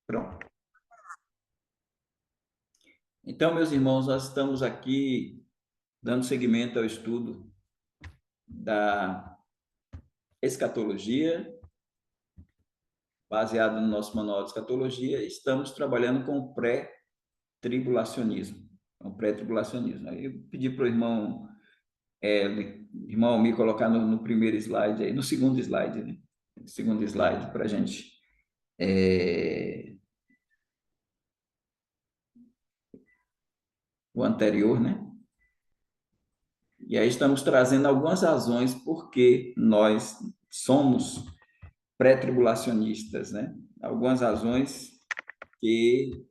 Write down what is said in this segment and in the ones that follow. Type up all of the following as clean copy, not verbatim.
Pronto. Então, meus irmãos, nós estamos aqui dando seguimento ao estudo da escatologia, baseado no nosso manual de escatologia. Estamos trabalhando com o pré-tribulacionismo. O pré-tribulacionismo. Aí eu pedi para o irmão me colocar no primeiro slide, aí, no segundo slide, né? Segundo slide, para a gente. O anterior, né? E aí estamos trazendo algumas razões por que nós somos pré-tribulacionistas, né? Algumas razões que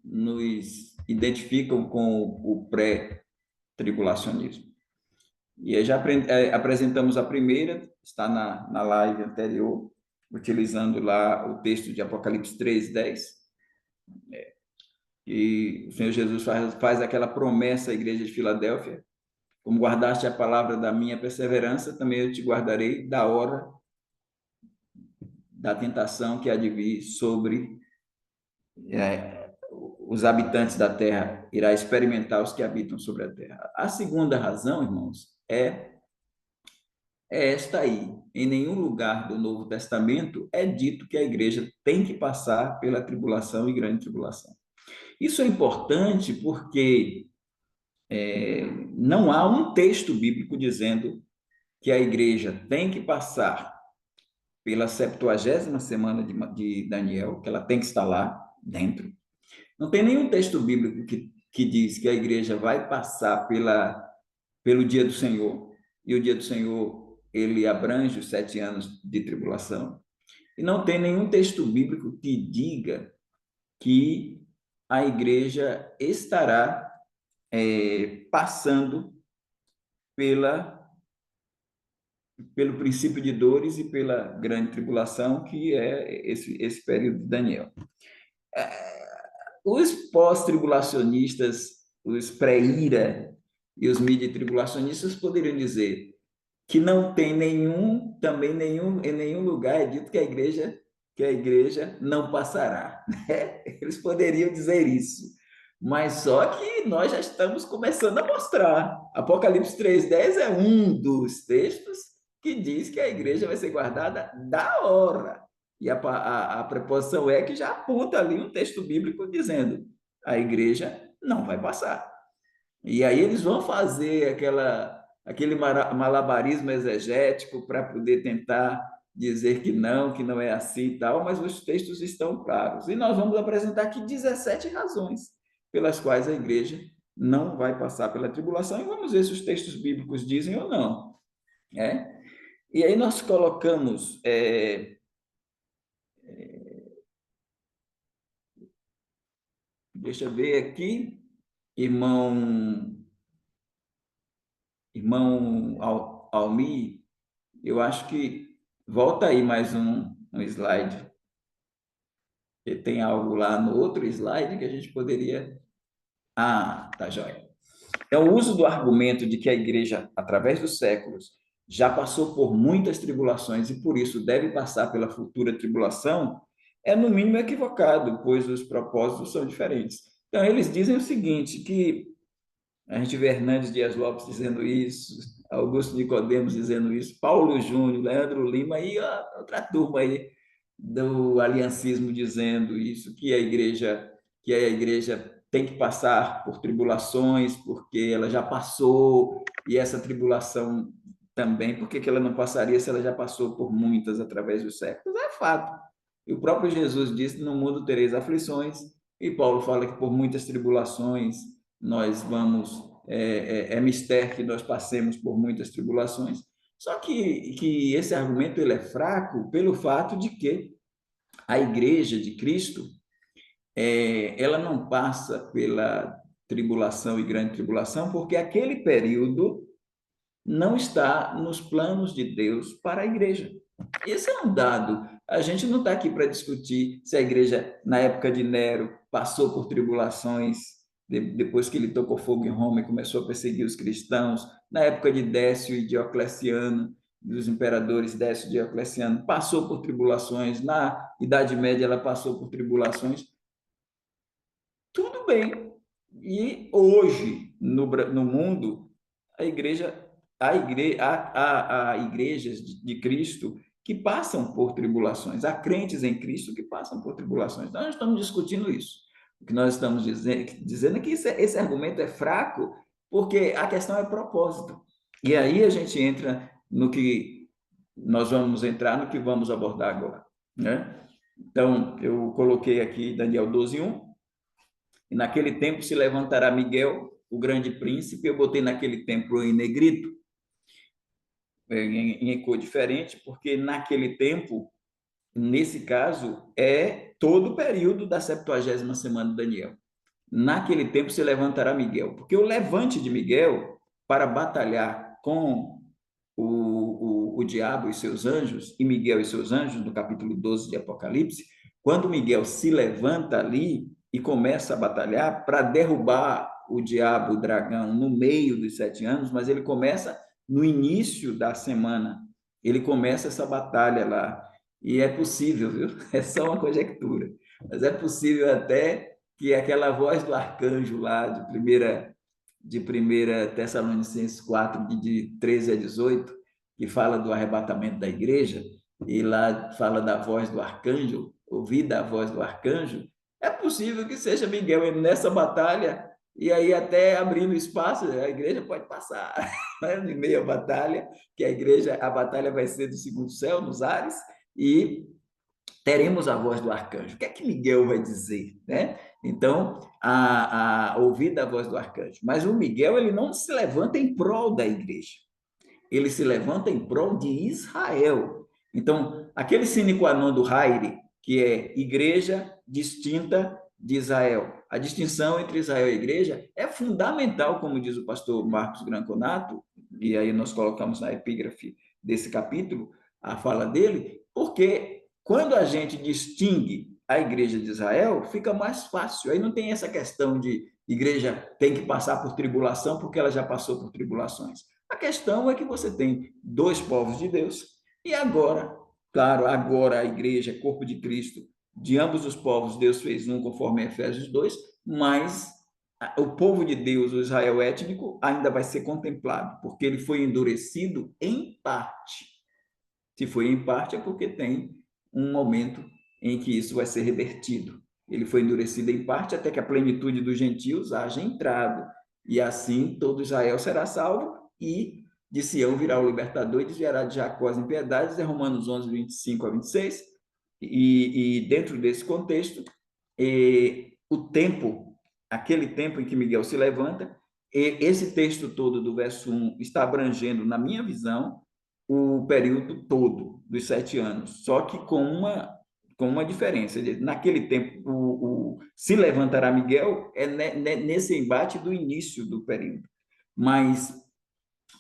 nos identificam com o pré-tribulacionismo. E aí já apresentamos a primeira, está na live anterior, utilizando lá o texto de Apocalipse 3:10, e o Senhor Jesus faz aquela promessa à igreja de Filadélfia: como guardaste a palavra da minha perseverança, também eu te guardarei da hora da tentação que há de vir sobre os habitantes da terra, irá experimentar os que habitam sobre a terra. A segunda razão, irmãos, é esta aí. Em nenhum lugar do Novo Testamento é dito que a igreja tem que passar pela tribulação e grande tribulação. Isso é importante porque não há um texto bíblico dizendo que a igreja tem que passar pela 70ª semana de Daniel, que ela tem que estar lá dentro. Não tem nenhum texto bíblico que diz que a igreja vai passar pelo dia do Senhor, e o dia do Senhor, ele abrange os 7 anos de tribulação. E não tem nenhum texto bíblico que diga que a igreja estará passando pela pelo princípio de dores e pela grande tribulação, que é esse período de Daniel. Os pós-tribulacionistas, os pré-ira e os midi-tribulacionistas poderiam dizer que não tem em nenhum lugar é dito que a igreja não passará, né? Eles poderiam dizer isso. Mas só que nós já estamos começando a mostrar. Apocalipse 3:10 é um dos textos que diz que a igreja vai ser guardada da hora. E a preposição é que já aponta ali um texto bíblico dizendo: a igreja não vai passar. E aí eles vão fazer aquele malabarismo exegético para poder tentar dizer que não é assim e tal, mas os textos estão claros. E nós vamos apresentar aqui 17 razões pelas quais a igreja não vai passar pela tribulação, e vamos ver se os textos bíblicos dizem ou não. Né? E aí nós colocamos deixa eu ver aqui, irmão, Almi, eu acho que volta aí mais um slide, que tem algo lá no outro slide que a gente poderia. Ah, tá joia. Então, o uso do argumento de que a igreja, através dos séculos, já passou por muitas tribulações e por isso deve passar pela futura tribulação é no mínimo equivocado, pois os propósitos são diferentes. Então, eles dizem o seguinte, que a gente vê Hernandes Dias Lopes dizendo isso, Augusto Nicodemos dizendo isso, Paulo Júnior, Leandro Lima e outra turma aí do aliancismo dizendo isso, que a igreja tem que passar por tribulações, porque ela já passou, e essa tribulação também, por que ela não passaria se ela já passou por muitas através dos séculos? É fato. E o próprio Jesus disse: no mundo tereis aflições, e Paulo fala que por muitas tribulações nós vamos, é mistério que nós passemos por muitas tribulações. Só que esse argumento ele é fraco pelo fato de que a igreja de Cristo, ela não passa pela tribulação e grande tribulação, porque aquele período não está nos planos de Deus para a igreja. Esse é um dado. A gente não está aqui para discutir se a igreja, na época de Nero, passou por tribulações, depois que ele tocou fogo em Roma e começou a perseguir os cristãos, na época de Décio e Diocleciano, dos imperadores Décio e Diocleciano passou por tribulações, na Idade Média ela passou por tribulações, tudo bem. E hoje, no mundo, há igrejas de Cristo que passam por tribulações, há crentes em Cristo que passam por tribulações. Nós não estamos discutindo isso. O que nós estamos dizendo é que esse argumento é fraco, porque a questão é propósito. E aí a gente entra no que nós vamos entrar, no que vamos abordar agora, né? Então, eu coloquei aqui Daniel 12:1. E naquele tempo se levantará Miguel, o grande príncipe. Eu botei naquele tempo em negrito, em cor diferente, porque naquele tempo, nesse caso, é todo o período da 70ª semana de Daniel. Naquele tempo se levantará Miguel, porque o levante de Miguel para batalhar com o diabo e seus anjos, e Miguel e seus anjos, no capítulo 12 de Apocalipse, quando Miguel se levanta ali e começa a batalhar para derrubar o diabo, o dragão, no meio dos 7 anos, mas ele começa no início da semana, ele começa essa batalha lá, e é possível, viu? É só uma conjectura, mas é possível até que aquela voz do arcanjo lá, de primeira Tessalonicenses 4, de 13 a 18, que fala do arrebatamento da igreja, e lá fala da voz do arcanjo, ouvir da voz do arcanjo, é possível que seja Miguel nessa batalha, e aí até abrindo espaço, a igreja pode passar, né? Em meio à batalha, que a batalha vai ser do segundo céu, nos ares, e teremos a voz do arcanjo. O que é que Miguel vai dizer, né? Então, a ouvir da voz do arcanjo. Mas o Miguel, ele não se levanta em prol da igreja. Ele se levanta em prol de Israel. Então, aquele sine qua non do Haire, que é igreja distinta de Israel. A distinção entre Israel e igreja é fundamental, como diz o pastor Marcos Granconato, e aí nós colocamos na epígrafe desse capítulo a fala dele, porque quando a gente distingue a igreja de Israel, fica mais fácil. Aí não tem essa questão de igreja tem que passar por tribulação porque ela já passou por tribulações. A questão é que você tem dois povos de Deus e agora, claro, agora a igreja, corpo de Cristo, de ambos os povos, Deus fez um conforme Efésios 2, mas o povo de Deus, o Israel étnico, ainda vai ser contemplado, porque ele foi endurecido em parte. Se foi em parte, é porque tem um momento em que isso vai ser revertido. Ele foi endurecido em parte até que a plenitude dos gentios haja entrado. E assim todo Israel será salvo e de Sião virá o libertador e desviará de Jacó as impiedades, é Romanos 11, 25 a 26. E dentro desse contexto, o tempo, aquele tempo em que Miguel se levanta, esse texto todo do verso 1 está abrangendo, na minha visão, o período todo dos 7 anos, só que com uma diferença. Naquele tempo, se levantará Miguel é nesse embate do início do período, mas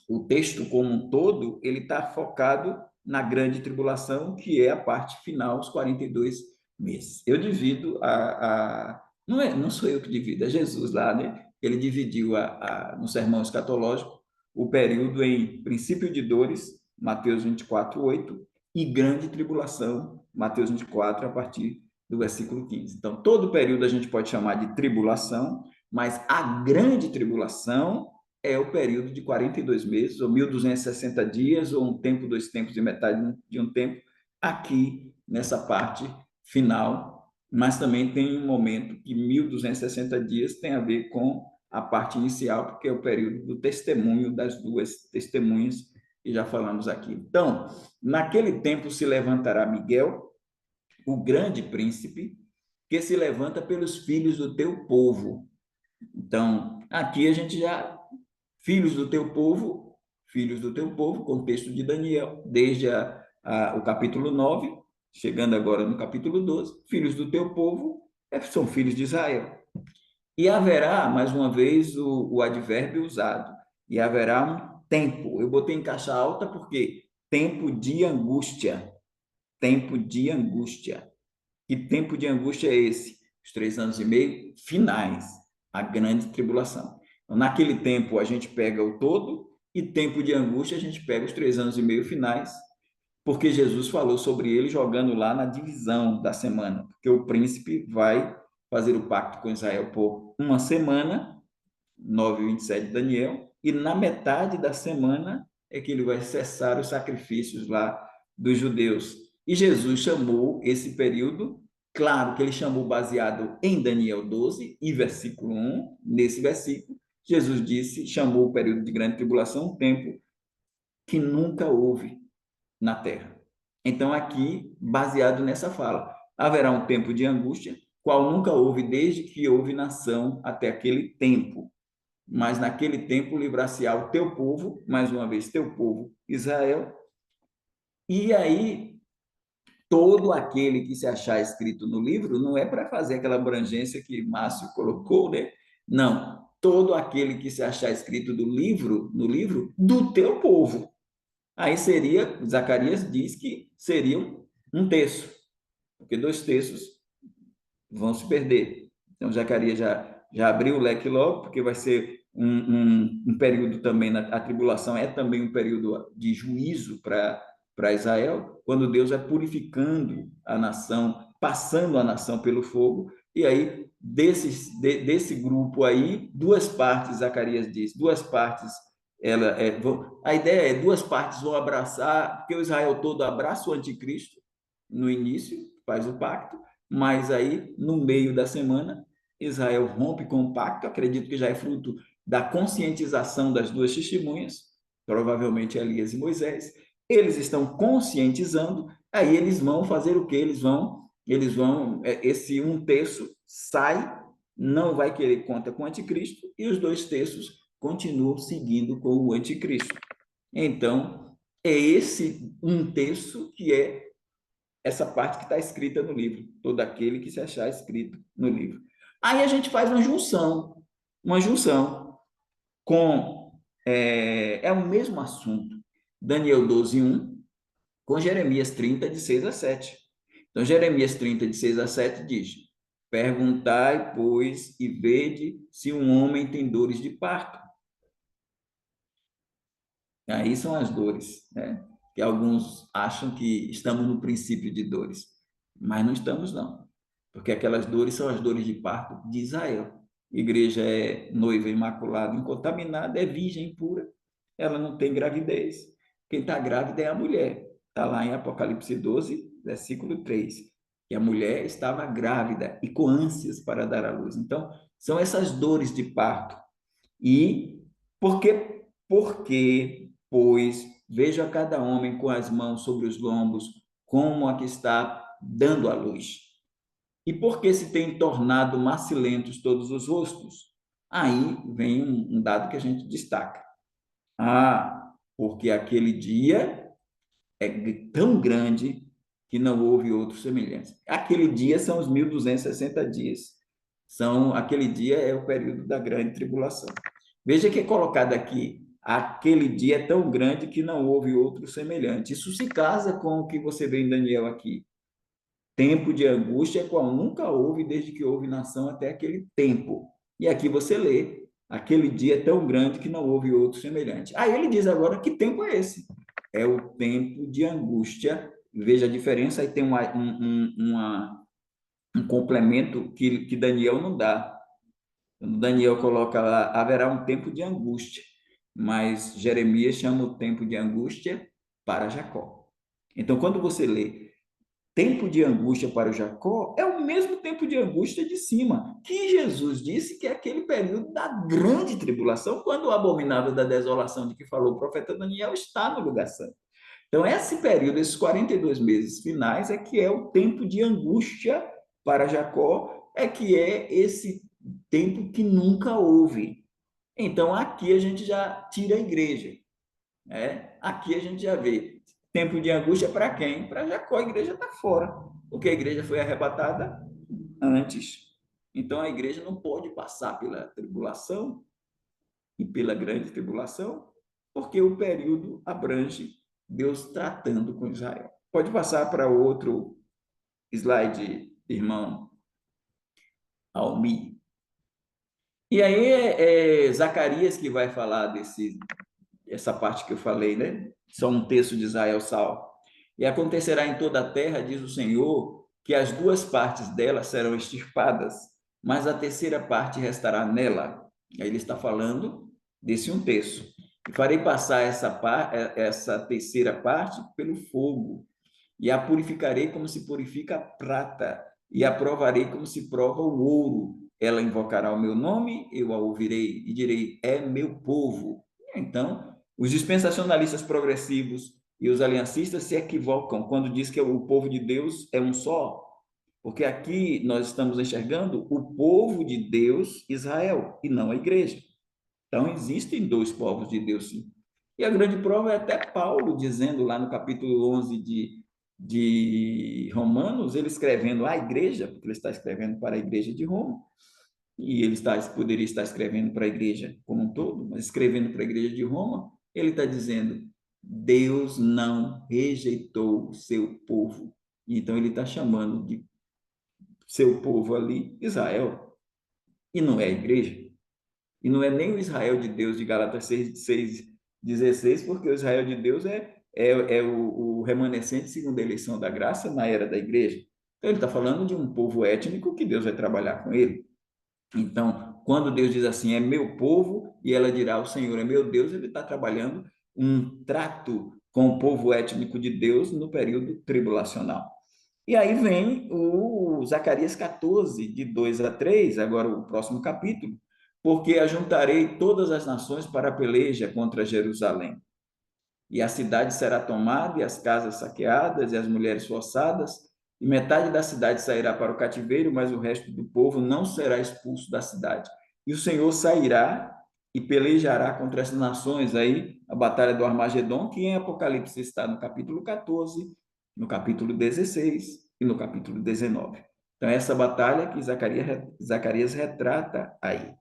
o texto como um todo, ele está focado na grande tribulação, que é a parte final, os 42 meses. Eu divido não sou eu que divido, é Jesus lá, né? Ele dividiu no sermão escatológico o período em princípio de dores, Mateus 24:8, e grande tribulação, Mateus 24, a partir do versículo 15. Então, todo o período a gente pode chamar de tribulação, mas a grande tribulação é o período de 42 meses, ou 1.260 dias, ou um tempo, dois tempos e metade de um tempo, aqui nessa parte final, mas também tem um momento que 1.260 dias tem a ver com a parte inicial, porque é o período do testemunho das duas testemunhas, que já falamos aqui. Então, naquele tempo se levantará Miguel, o grande príncipe, que se levanta pelos filhos do teu povo. Então, aqui a gente já filhos do teu povo, contexto de Daniel, desde o capítulo 9, chegando agora no capítulo 12, filhos do teu povo são filhos de Israel. E haverá, mais uma vez, o advérbio usado, e haverá um tempo. Eu botei em caixa alta porque tempo de angústia. Tempo de angústia. Que tempo de angústia é esse? Os 3 anos e meio finais, a grande tribulação. Então, naquele tempo, a gente pega o todo, E tempo de angústia, a gente pega os 3 anos e meio finais, porque Jesus falou sobre ele jogando lá na divisão da semana, porque o príncipe vai fazer o pacto com Israel por uma semana, 9:27 de Daniel, e na metade da semana é que ele vai cessar os sacrifícios lá dos judeus. E Jesus chamou esse período, claro que ele chamou baseado em Daniel 12 e versículo 1, nesse versículo, Jesus disse, chamou o período de grande tribulação um tempo que nunca houve na terra. Então, aqui, baseado nessa fala, haverá um tempo de angústia, qual nunca houve desde que houve nação até aquele tempo. Mas naquele tempo livrar-se-á o teu povo, mais uma vez, teu povo, Israel. E aí, todo aquele que se achar escrito no livro, não é para fazer aquela abrangência que Márcio colocou, né? Não, todo aquele que se achar escrito do livro, no livro, do teu povo. Aí seria, Zacarias diz que seriam um terço, porque 2 terços vão se perder. Então, Zacarias já abriu o leque logo, porque vai ser um período também, a tribulação é também um período de juízo para Israel, quando Deus é purificando a nação, passando a nação pelo fogo, e aí desse grupo aí, 2 partes, Zacarias diz, 2 partes, a ideia é 2 partes vão abraçar, porque o Israel todo abraça o anticristo no início, faz o pacto, mas aí, no meio da semana, Israel rompe com o pacto, acredito que já é fruto da conscientização das 2 testemunhas, provavelmente Elias e Moisés. Eles estão conscientizando, aí eles vão fazer o que? Esse um terço sai, não vai querer conta com o anticristo, e os 2 terços continuam seguindo com o anticristo. Então, é esse um terço que é essa parte que está escrita no livro, todo aquele que se achar escrito no livro. Aí a gente faz uma junção com, é o mesmo assunto, Daniel 12:1, com Jeremias 30, de 6 a 7. Então, Jeremias 30, de 6 a 7 diz, perguntai, pois, e vede se um homem tem dores de parto. Aí são as dores, né? Que alguns acham que estamos no princípio de dores, mas não estamos, não. Porque aquelas dores são as dores de parto de Israel. Igreja é noiva imaculada, incontaminada, é virgem pura, ela não tem gravidez. Quem está grávida é a mulher. Está lá em Apocalipse 12, versículo 3, que a mulher estava grávida e com ânsias para dar à luz. Então, são essas dores de parto. E porque, pois, veja cada homem com as mãos sobre os lombos, como a que está dando à luz. E por que se tem tornado macilentos todos os rostos? Aí vem um dado que a gente destaca. Porque aquele dia é tão grande que não houve outro semelhante. Aquele dia são os 1260 dias. Aquele dia é o período da grande tribulação. Veja que é colocado aqui, aquele dia é tão grande que não houve outro semelhante. Isso se casa com o que você vê em Daniel aqui. Tempo de angústia, qual nunca houve desde que houve nação até aquele tempo. E aqui você lê, aquele dia é tão grande que não houve outro semelhante. Aí ele diz agora, que tempo é esse? É o tempo de angústia. Veja a diferença, aí tem um complemento que Daniel não dá. Daniel coloca lá, haverá um tempo de angústia, mas Jeremias chama o tempo de angústia para Jacó. Então, quando você lê tempo de angústia para o Jacó, é o mesmo tempo de angústia de cima, que Jesus disse que é aquele período da grande tribulação, quando o abominável da desolação de que falou o profeta Daniel está no lugar santo. Então, esse período, esses 42 meses finais, é que é o tempo de angústia para Jacó, é que é esse tempo que nunca houve. Então, aqui a gente já tira a igreja. Né? Aqui a gente já vê. Tempo de angústia para quem? Para Jacó, a igreja está fora. Porque a igreja foi arrebatada antes. Então, a igreja não pode passar pela tribulação e pela grande tribulação, porque o período abrange Deus tratando com Israel. Pode passar para outro slide, irmão Almi. E aí é Zacarias que vai falar essa parte que eu falei, né? Só um terço de Israel salvo. E acontecerá em toda a terra, diz o Senhor, que as duas partes dela serão extirpadas, mas a terceira parte restará nela. Aí ele está falando desse um terço. E farei passar essa terceira parte pelo fogo, e a purificarei como se purifica a prata, e a provarei como se prova o ouro. Ela invocará o meu nome, eu a ouvirei e direi: é meu povo. Então, os dispensacionalistas progressivos e os aliancistas se equivocam quando diz que o povo de Deus é um só, porque aqui nós estamos enxergando o povo de Deus, Israel, e não a igreja. Então, existem dois povos de Deus, sim. E a grande prova é até Paulo dizendo lá no capítulo 11 de Romanos, ele escrevendo à igreja, porque ele está escrevendo para a igreja de Roma, e poderia estar escrevendo para a igreja como um todo, mas escrevendo para a igreja de Roma, ele está dizendo: Deus não rejeitou o seu povo. Então, ele está chamando de seu povo ali Israel, e não é a igreja. E não é nem o Israel de Deus de Gálatas 6:16, porque o Israel de Deus é o remanescente segundo a eleição da graça na era da igreja. Então, ele está falando de um povo étnico que Deus vai trabalhar com ele. Então, quando Deus diz assim, é meu povo, e ela dirá, o Senhor é meu Deus, ele está trabalhando um trato com o povo étnico de Deus no período tribulacional. E aí vem o Zacarias 14, de 2 a 3, agora o próximo capítulo, porque ajuntarei todas as nações para a peleja contra Jerusalém. E a cidade será tomada, e as casas saqueadas, e as mulheres forçadas, e metade da cidade sairá para o cativeiro, mas o resto do povo não será expulso da cidade. E o Senhor sairá e pelejará contra essas nações. Aí, a batalha do Armagedon, que em Apocalipse está no capítulo 14, no capítulo 16 e no capítulo 19. Então, essa batalha que Zacarias retrata aí.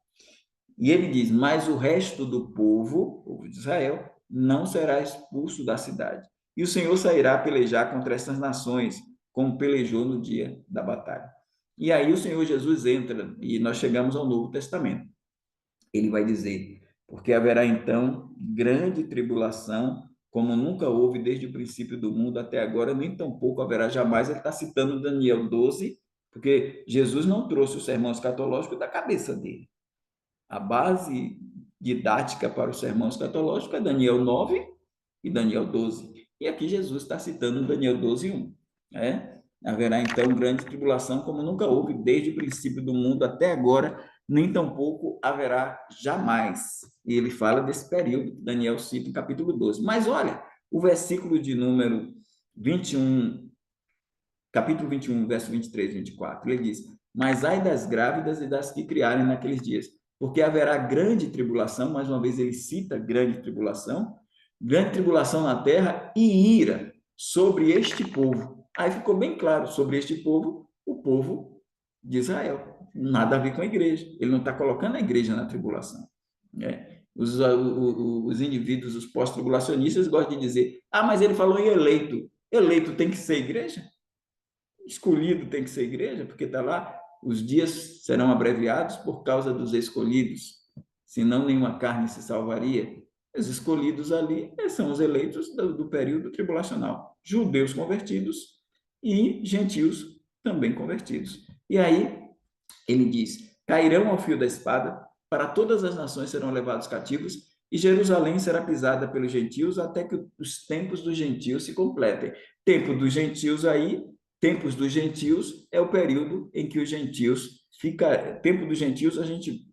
E ele diz: mas o resto do povo de Israel, não será expulso da cidade. E o Senhor sairá a pelejar contra essas nações, como pelejou no dia da batalha. E aí o Senhor Jesus entra, e nós chegamos ao Novo Testamento. Ele vai dizer: porque haverá então grande tribulação, como nunca houve desde o princípio do mundo até agora, nem tampouco haverá jamais. Ele está citando Daniel 12, porque Jesus não trouxe o sermão escatológico da cabeça dele. A base didática para o sermão escatológico é Daniel 9 e Daniel 12. E aqui Jesus está citando Daniel 12, 1. Né? Haverá então grande tribulação, como nunca houve desde o princípio do mundo até agora, nem tampouco haverá jamais. E ele fala desse período que Daniel cita em capítulo 12. Mas olha, o versículo de número 21, capítulo 21, verso 23 e 24, ele diz: mas ai das grávidas e das que criarem naqueles dias, porque haverá grande tribulação, mais uma vez ele cita grande tribulação na terra e ira sobre este povo. Aí ficou bem claro, sobre este povo, o povo de Israel. Nada a ver com a igreja. Ele não está colocando a igreja na tribulação. Né? Os indivíduos, os pós-tribulacionistas, gostam de dizer: ah, mas ele falou em eleito. Eleito tem que ser igreja? Escolhido tem que ser igreja, porque está lá, os dias serão abreviados por causa dos escolhidos, senão nenhuma carne se salvaria. Os escolhidos ali são os eleitos do período tribulacional, judeus convertidos e gentios também convertidos. E aí ele diz: cairão ao fio da espada, para todas as nações serão levados cativos, e Jerusalém será pisada pelos gentios até que os tempos dos gentios se completem. Tempo dos gentios aí, tempos dos gentios é o período em que os gentios fica, tempo dos gentios a gente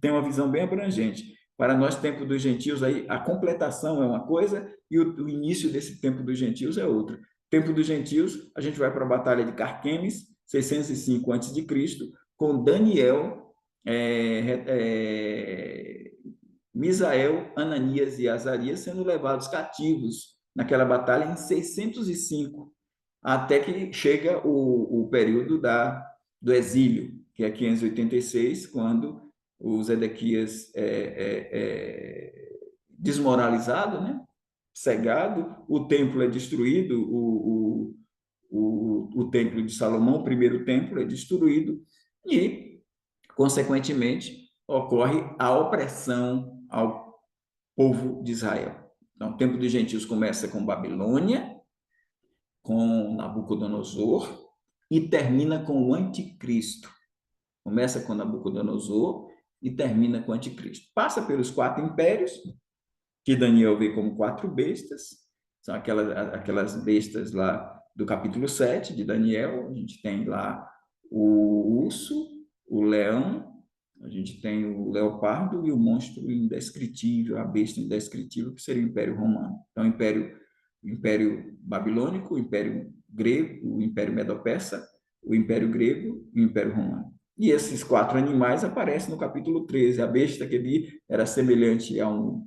tem uma visão bem abrangente. Para nós, tempo dos gentios aí, a completação é uma coisa e o início desse tempo dos gentios é outra. Tempo dos gentios, a gente vai para a batalha de Carquemes, 605 a.C., com Daniel, Misael, Ananias e Azarias sendo levados cativos naquela batalha em 605, até que chega o período do exílio, que é 586, quando o Zedequias desmoralizado, né? Cegado, o templo é destruído, o templo de Salomão, o primeiro templo, é destruído, e, consequentemente, ocorre a opressão ao povo de Israel. Então, o tempo dos gentios começa com Babilônia, com Nabucodonosor, e termina com o anticristo. Começa com Nabucodonosor e termina com o anticristo. Passa pelos 4 impérios, que Daniel vê como 4 bestas, são aquelas bestas lá do capítulo 7 de Daniel. A gente tem lá o urso, o leão, a gente tem o leopardo e o monstro indescritível, a besta indescritível, que seria o Império Romano. Então, o Império Babilônico, o Império Grego, o Império Medo-Persa, o Império Grego e o Império Romano. E esses 4 animais aparecem no capítulo 13. A besta que ali era semelhante a um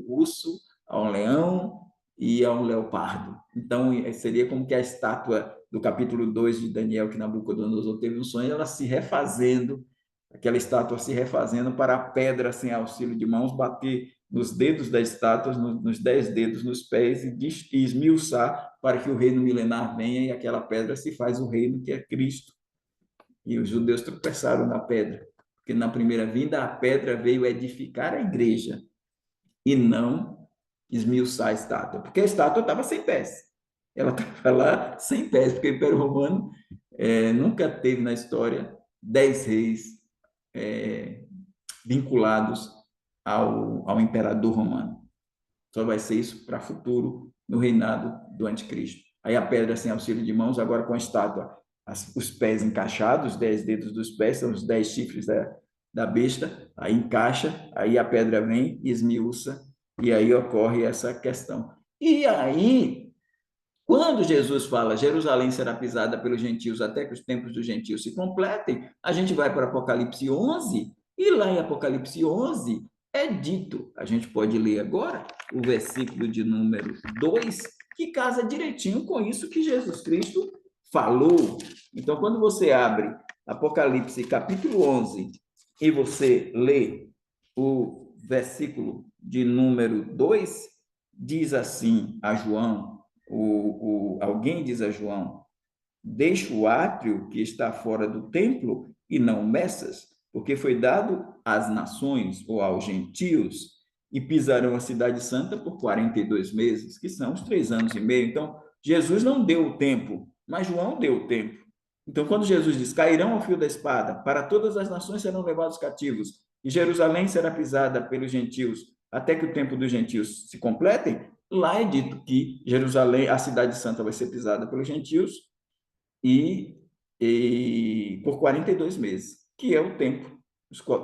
urso, a um leão e a um leopardo. Então, seria como que a estátua do capítulo 2 de Daniel, que Nabucodonosor teve um sonho, ela se refazendo, aquela estátua se refazendo para a pedra, sem auxílio de mãos, bater nos dedos da estátua, nos 10 dedos, nos pés, e esmiuçar para que o reino milenar venha, e aquela pedra se faz o reino que é Cristo. E os judeus tropeçaram na pedra, porque na primeira vinda a pedra veio edificar a igreja e não esmiuçar a estátua, porque a estátua estava sem pés. Ela estava lá sem pés, porque o Império Romano nunca teve na história 10 reis vinculados ao imperador romano. Só vai ser isso para futuro, no reinado do anticristo. Aí a pedra sem auxílio de mãos, agora com a estátua, os pés encaixados, 10 dedos dos pés, são os 10 chifres da besta, aí encaixa, aí a pedra vem, esmiuça, e aí ocorre essa questão. E aí, quando Jesus fala Jerusalém será pisada pelos gentios até que os tempos dos gentios se completem, a gente vai para Apocalipse 11, e lá em Apocalipse 11 é dito, a gente pode ler agora, o versículo de número 2, que casa direitinho com isso que Jesus Cristo falou. Então, quando você abre Apocalipse capítulo 11 e você lê o versículo de número 2, diz assim a João, alguém diz a João: deixa o átrio que está fora do templo e não meças, porque foi dado às nações ou aos gentios, e pisarão a cidade santa por 42 meses, que são os 3 anos e meio. Então, Jesus não deu o tempo, mas João deu o tempo. Então, quando Jesus diz: cairão ao fio da espada, para todas as nações serão levados cativos, e Jerusalém será pisada pelos gentios, até que o tempo dos gentios se completem, lá é dito que Jerusalém, a cidade santa, vai ser pisada pelos gentios e por 42 meses, que é o tempo,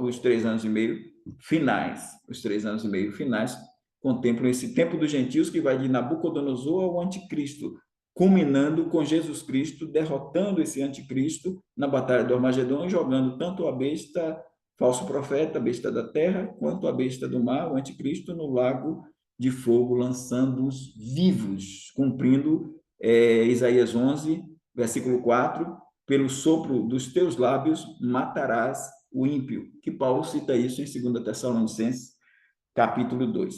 os 3 anos e meio finais. Os 3 anos e meio finais contemplam esse tempo dos gentios que vai de Nabucodonosor ao anticristo, culminando com Jesus Cristo derrotando esse anticristo na batalha do Armagedon e jogando tanto a besta, falso profeta, a besta da terra, quanto a besta do mar, o anticristo, no lago de fogo, lançando-os vivos, cumprindo Isaías 11, versículo 4, pelo sopro dos teus lábios matarás o ímpio, que Paulo cita isso em 2 Tessalonicenses, capítulo 2.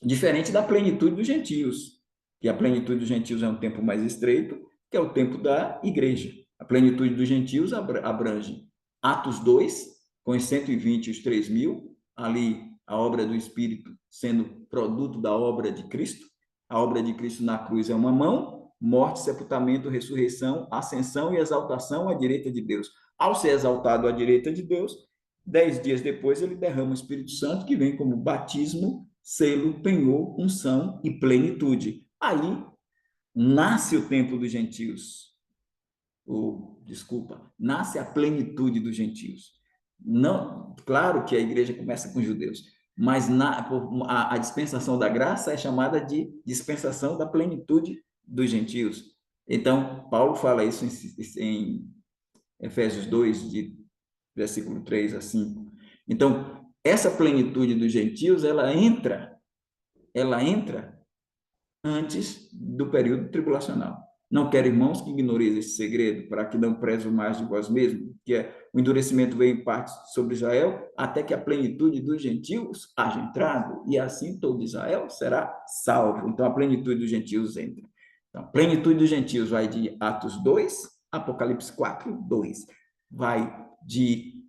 Diferente da plenitude dos gentios, que a plenitude dos gentios é um tempo mais estreito, que é o tempo da igreja. A plenitude dos gentios abrange Atos 2, com os 120 e os 3.000, ali a obra do Espírito sendo produto da obra de Cristo. A obra de Cristo na cruz é uma mão, morte, sepultamento, ressurreição, ascensão e exaltação à direita de Deus. Ao ser exaltado à direita de Deus, 10 dias depois ele derrama o Espírito Santo, que vem como batismo, selo, penhor, unção e plenitude. Aí nasce o tempo dos gentios. Desculpa, nasce a plenitude dos gentios. Não, claro que a igreja começa com os judeus, mas a dispensação da graça é chamada de dispensação da plenitude dos gentios. Então, Paulo fala isso em Efésios 2, de versículo 3 a 5. Então, essa plenitude dos gentios, ela entra antes do período tribulacional. Não quero, irmãos, que ignoreis esse segredo, para que não prezo mais de vós mesmos, que o endurecimento veio em parte sobre Israel, até que a plenitude dos gentios haja entrado, e assim todo Israel será salvo. Então, a plenitude dos gentios entra. Então, a plenitude dos gentios vai de Atos 2, Apocalipse 4, 2. Vai de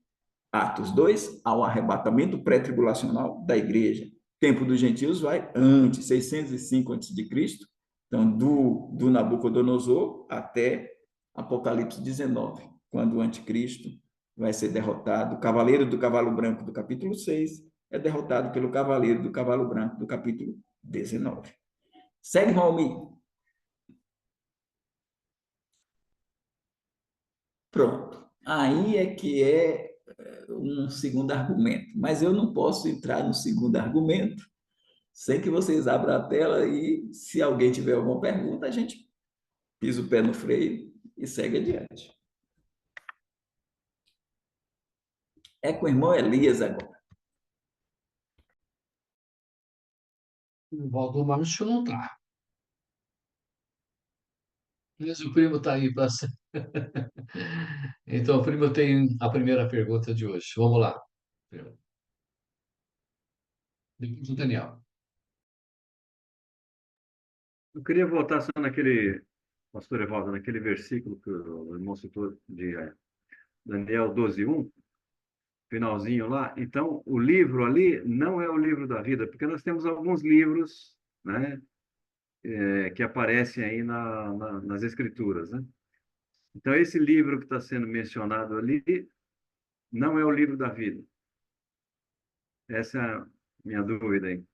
Atos 2 ao arrebatamento pré-tribulacional da igreja. tempo dos gentios vai antes, 605 a.C., então do Nabucodonosor até Apocalipse 19, quando o anticristo vai ser derrotado. O cavaleiro do cavalo branco do capítulo 6 é derrotado pelo cavaleiro do cavalo branco do capítulo 19. Segue, Raul. Pronto. Aí é que é um segundo argumento. Mas eu não posso entrar no segundo argumento sem que vocês abram a tela e, se alguém tiver alguma pergunta, a gente pisa o pé no freio e segue adiante. É com o irmão Elias agora. O Valdemar não tá. Mas o primo está aí para. Então, o primo tem a primeira pergunta de hoje. Vamos lá. Primo. Depois o Daniel. Eu queria voltar só naquele, pastor Evaldo, naquele versículo que o irmão citou de Daniel 12:1, finalzinho lá. Então, o livro ali não é o livro da vida, porque nós temos alguns livros, né, que aparecem aí nas Escrituras, né? Então, esse livro que está sendo mencionado ali não é o livro da vida. Essa é a minha dúvida aí.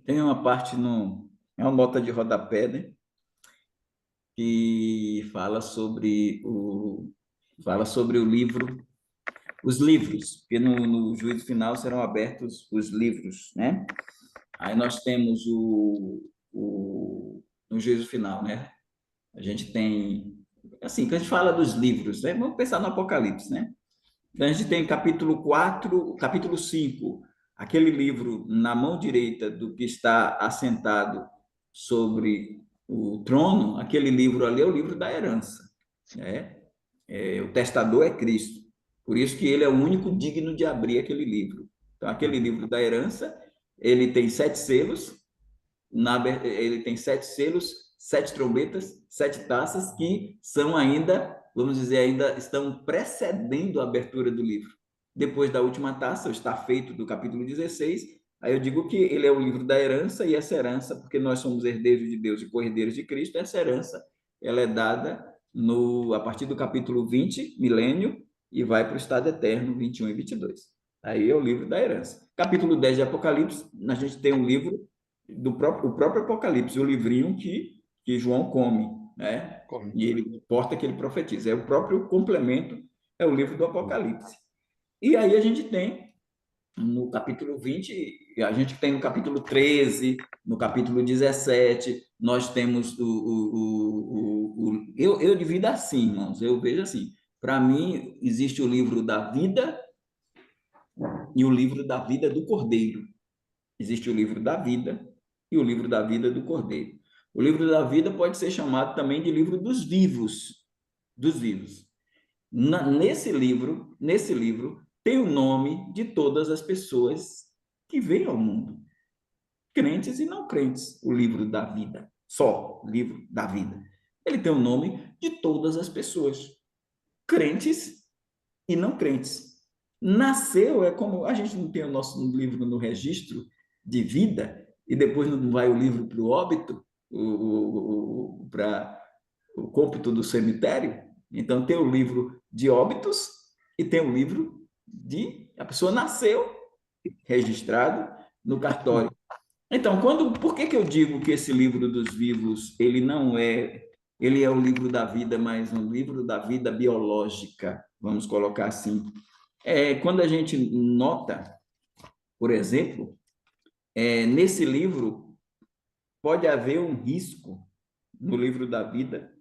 Tem uma parte no. É uma nota de rodapé, né? Que fala sobre o livro, os livros, porque no juízo final serão abertos os livros, né? Aí nós temos no juízo final, né? A gente tem, assim, quando a gente fala dos livros, né? Vamos pensar no Apocalipse, né? Então, a gente tem capítulo 4, capítulo 5, aquele livro na mão direita do que está assentado sobre o trono, aquele livro ali é o livro da herança, né? O testador é Cristo. Por isso que ele é o único digno de abrir aquele livro. Então, aquele livro da herança, ele tem 7 selos, ele tem 7 selos, 7 trombetas, 7 taças que são ainda, vamos dizer, ainda estão precedendo a abertura do livro. Depois da última taça, está feito do capítulo 16, aí eu digo que ele é o livro da herança, e essa herança, porque nós somos herdeiros de Deus e co-herdeiros de Cristo, essa herança ela é dada a partir do capítulo 20, milênio, e vai para o estado eterno, 21 e 22. Aí é o livro da herança. Capítulo 10 de Apocalipse, a gente tem um livro o próprio Apocalipse, o livrinho que João come, né? Como? E ele porta que ele profetiza. É o próprio complemento, é o livro do Apocalipse. E aí a gente tem no capítulo 20, a gente tem no capítulo 13, no capítulo 17, nós temos eu divido assim, irmãos, eu vejo assim. Para mim, existe o livro da vida e o livro da vida do Cordeiro. Existe o livro da vida e o livro da vida do Cordeiro. O livro da vida pode ser chamado também de livro dos vivos. Nesse livro tem o nome de todas as pessoas que vêm ao mundo, crentes e não crentes. O livro da vida, só o livro da vida. Ele tem o nome de todas as pessoas, crentes e não crentes. Nasceu, é como a gente não tem o nosso livro no registro de vida, e depois não vai o livro para o óbito, para o cômputo do cemitério. Então, tem o livro de óbitos e tem o livro de. A pessoa nasceu registrado no cartório. Então, por que eu digo que esse livro dos vivos, ele não é. Ele é o livro da vida, mas um livro da vida biológica, vamos colocar assim. Quando a gente nota, por exemplo, nesse livro pode haver um risco, no livro da vida,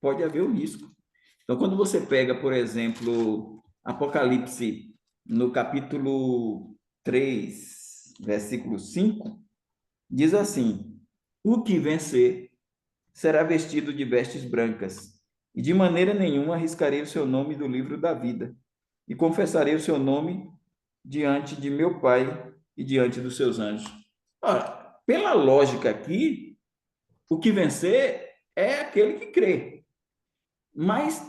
pode haver um risco. Então, quando você pega, por exemplo, Apocalipse, no capítulo 3, versículo 5, diz assim: o que vencer será vestido de vestes brancas, e de maneira nenhuma arriscarei o seu nome do livro da vida, e confessarei o seu nome diante de meu Pai e diante dos seus anjos. Ora, pela lógica aqui, o que vencer é aquele que crê. Mas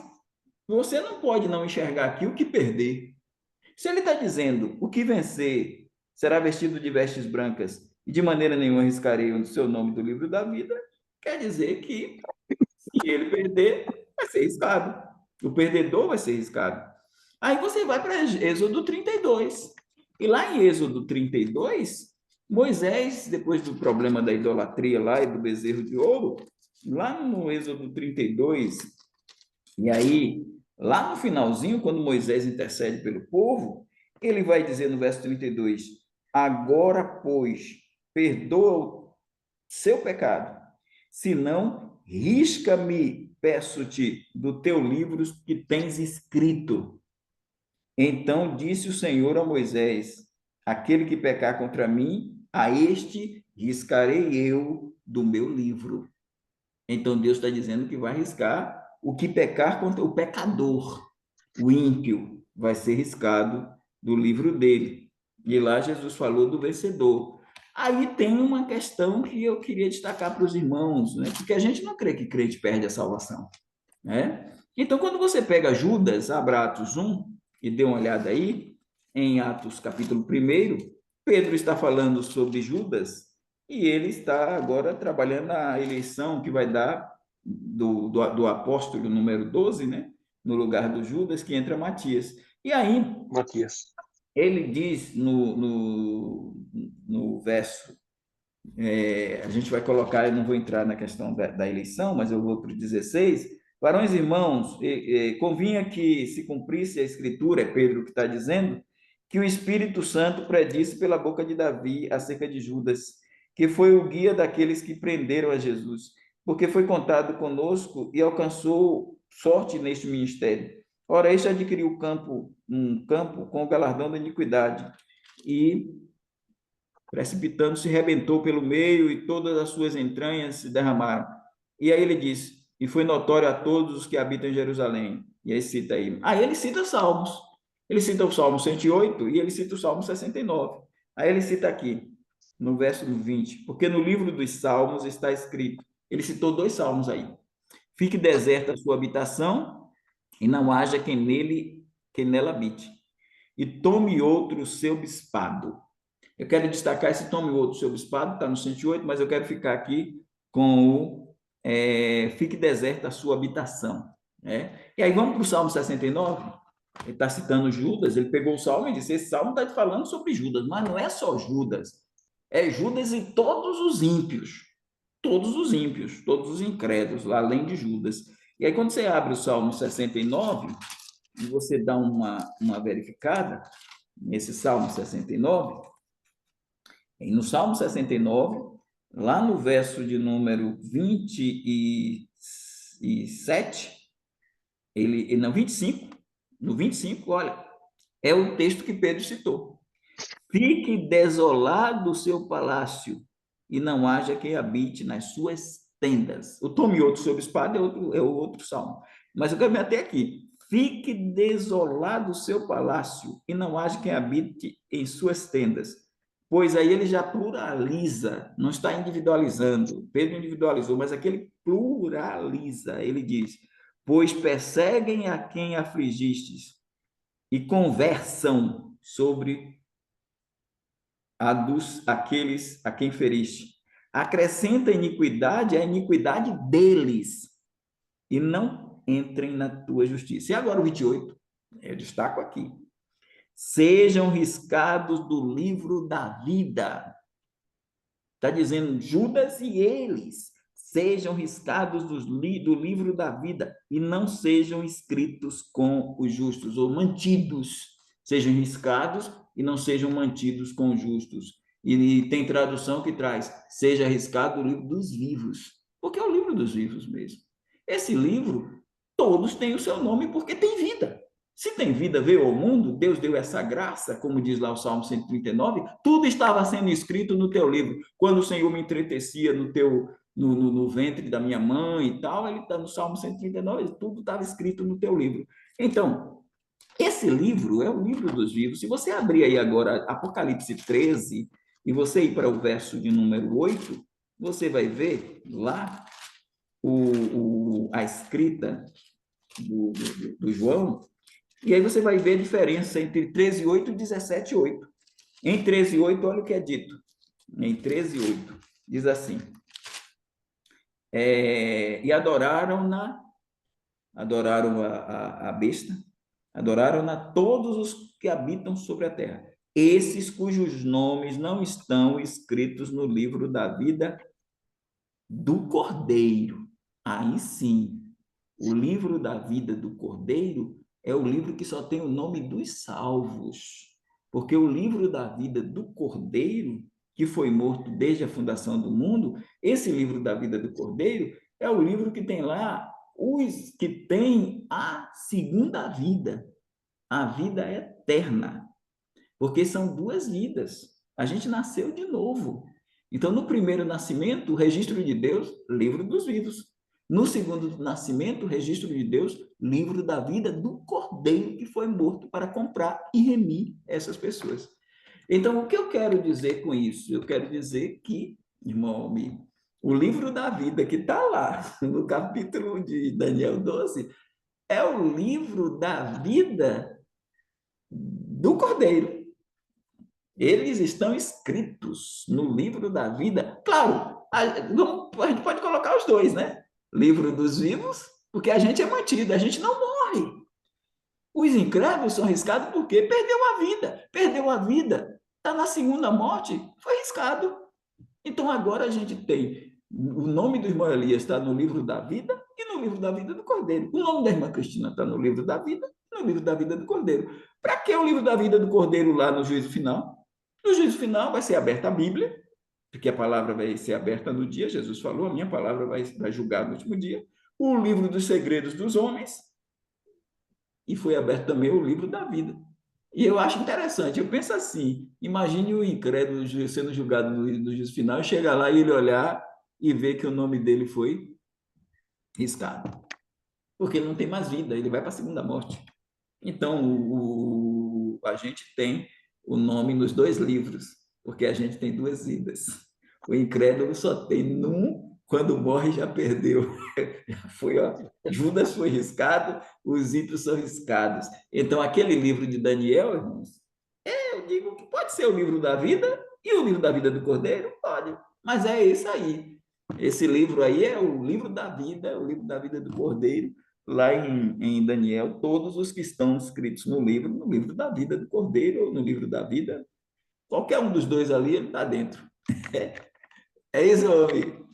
você não pode não enxergar aqui o que perder. Se ele está dizendo o que vencer será vestido de vestes brancas e de maneira nenhuma riscarei o seu nome do livro da vida, quer dizer que se ele perder, vai ser riscado. O perdedor vai ser riscado. Aí você vai para Êxodo 32. E lá em Êxodo 32, Moisés, depois do problema da idolatria lá e do bezerro de ouro, lá no Êxodo 32, e aí, lá no finalzinho, quando Moisés intercede pelo povo, ele vai dizer no verso 32: agora, pois, perdoa o seu pecado, senão risca-me, peço-te, do teu livro que tens escrito. Então disse o Senhor a Moisés: aquele que pecar contra mim, a este riscarei eu do meu livro. Então Deus está dizendo que vai riscar o que pecar contra o pecador, o ímpio, vai ser riscado do livro dele. E lá Jesus falou do vencedor. Aí tem uma questão que eu queria destacar para os irmãos, né? Porque a gente não crê que crente perde a salvação, né? Então, quando você pega Judas, abra Atos 1 e dê uma olhada aí, em Atos capítulo 1, Pedro está falando sobre Judas e ele está agora trabalhando na eleição que vai dar do apóstolo número 12, né? No lugar do Judas, que entra Matias. E aí, Matias. ele diz no verso, a gente vai colocar, eu não vou entrar na questão da eleição, mas eu vou para o 16. Varões e irmãos, convinha que se cumprisse a escritura, é Pedro que está dizendo, que o Espírito Santo predisse pela boca de Davi acerca de Judas, que foi o guia daqueles que prenderam a Jesus, porque foi contado conosco e alcançou sorte neste ministério. Ora, este adquiriu um campo com o galardão da iniquidade, e precipitando-se, rebentou pelo meio e todas as suas entranhas se derramaram. E aí ele diz, e foi notório a todos os que habitam em Jerusalém. E aí cita aí. Aí ele cita Salmos. Ele cita o Salmo 108 e ele cita o Salmo 69. Aí ele cita aqui, no verso 20, porque no livro dos Salmos está escrito, ele citou 2 salmos aí. Fique deserta a sua habitação e não haja quem nela habite. E tome outro o seu bispado. Eu quero destacar esse tome outro seu bispado, está no 108, mas eu quero ficar aqui com o fique deserta a sua habitação. Né? E aí vamos para o Salmo 69. Ele está citando Judas, ele pegou o Salmo e disse, esse Salmo está falando sobre Judas, mas não é só Judas, é Judas e todos os ímpios, todos os incrédulos, lá além de Judas. E aí quando você abre o Salmo 69, e você dá uma verificada, nesse Salmo 69, e no Salmo 69, lá no verso de número 27, não, 25, no 25, olha, é o texto que Pedro citou. Fique desolado o seu palácio, e não haja quem habite nas suas tendas. O tome outro sobre espada é o outro salmo. Mas eu quero me ater aqui. Fique desolado o seu palácio, e não haja quem habite em suas tendas. Pois aí ele já pluraliza, não está individualizando. Pedro individualizou, mas aqui ele pluraliza. Ele diz, pois perseguem a quem afligistes e conversam sobre aqueles a quem feriste. Acrescenta iniquidade à iniquidade deles, e não entrem na tua justiça. E agora o 28, eu destaco aqui. Sejam riscados do livro da vida. Está dizendo Judas e eles. Sejam riscados do livro da vida e não sejam escritos com os justos, ou mantidos. Sejam riscados e não sejam mantidos com os justos. E tem tradução que traz, seja arriscado o livro dos vivos, porque é o livro dos vivos mesmo. Esse livro, todos têm o seu nome porque tem vida. Se tem vida, veio ao mundo, Deus deu essa graça, como diz lá o Salmo 139, tudo estava sendo escrito no teu livro. Quando o Senhor me entretecia no ventre da minha mãe e tal, ele está no Salmo 139, tudo estava escrito no teu livro. Então, esse livro é o livro dos vivos. Se você abrir aí agora Apocalipse 13 e você ir para o verso de número 8, você vai ver lá a escrita do João, E aí você vai ver a diferença entre 13:8 e 17:8. Em 13:8, olha o que é dito. Em 13:8, diz assim: e adoraram a besta, adoraram-na todos os que habitam sobre a terra. Esses cujos nomes não estão escritos no livro da vida do Cordeiro. Aí sim, o livro da vida do Cordeiro é o livro que só tem o nome dos salvos. Porque o livro da vida do Cordeiro, que foi morto desde a fundação do mundo, esse livro da vida do Cordeiro é o livro que tem lá os que têm a segunda vida, a vida eterna. Porque são duas vidas. A gente nasceu de novo. Então, no primeiro nascimento, o registro de Deus, livro dos vivos. No segundo nascimento, o registro de Deus, livro da vida do Cordeiro que foi morto para comprar e remir essas pessoas. Então, o que eu quero dizer com isso? Eu quero dizer que, irmão amigo, o livro da vida que está lá, no capítulo de Daniel 12, é o livro da vida do Cordeiro. Eles estão escritos no livro da vida. Claro, a gente pode colocar os dois, né? Livro dos vivos, porque a gente é mantido, a gente não morre. Os incrédulos são riscados porque perdeu a vida. Perdeu a vida, está na segunda morte, foi riscado. Então agora a gente tem o nome do irmão Elias está no livro da vida e no livro da vida do Cordeiro. O nome da irmã Cristina está no livro da vida e no livro da vida do Cordeiro. Para que o livro da vida do Cordeiro lá no juízo final? No juízo final vai ser aberta a Bíblia, porque a palavra vai ser aberta no dia, Jesus falou, a minha palavra vai julgar no último dia. O livro dos segredos dos homens, e foi aberto também o livro da vida. E eu acho interessante, eu penso assim, imagine o incrédulo sendo julgado no juízo final, e chega lá e ele olhar e ver que o nome dele foi riscado, porque ele não tem mais vida, ele vai para a segunda morte. Então, a gente tem o nome nos dois livros, porque a gente tem duas vidas. O incrédulo só tem num, quando morre já perdeu. Já foi, ó, Judas foi riscado, os ímpios são riscados. Então, aquele livro de Daniel, irmãos, eu digo que pode ser o livro da vida e o livro da vida do Cordeiro, pode, mas é esse aí. Esse livro aí é o livro da vida, o livro da vida do Cordeiro, lá em Daniel, todos os que estão escritos no livro da vida do Cordeiro, ou no livro da vida, qualquer um dos dois ali, ele está dentro. É isso, meu amigo.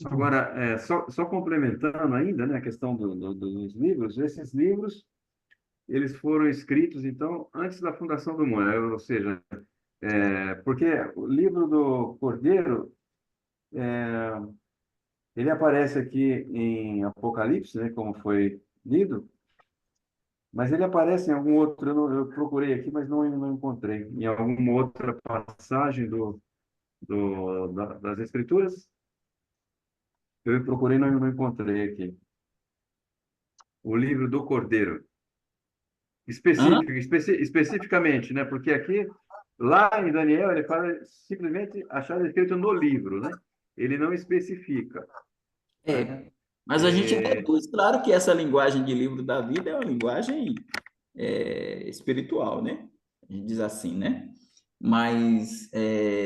Agora, só complementando ainda, né, a questão dos livros, esses livros, eles foram escritos, então, antes da fundação do mundo, né? Ou seja, porque o livro do Cordeiro, ele aparece aqui em Apocalipse, né, como foi lido, mas ele aparece em algum outro, eu procurei aqui, mas não encontrei, em alguma outra passagem das Escrituras, eu procurei e não encontrei aqui. O livro do Cordeiro. Hã? Especificamente, né? Porque aqui, lá em Daniel, ele fala simplesmente achar escrito no livro, né? Ele não especifica, né? É, mas a gente É, deduz, claro que essa linguagem de livro da vida é uma linguagem espiritual, né? A gente diz assim, né? Mas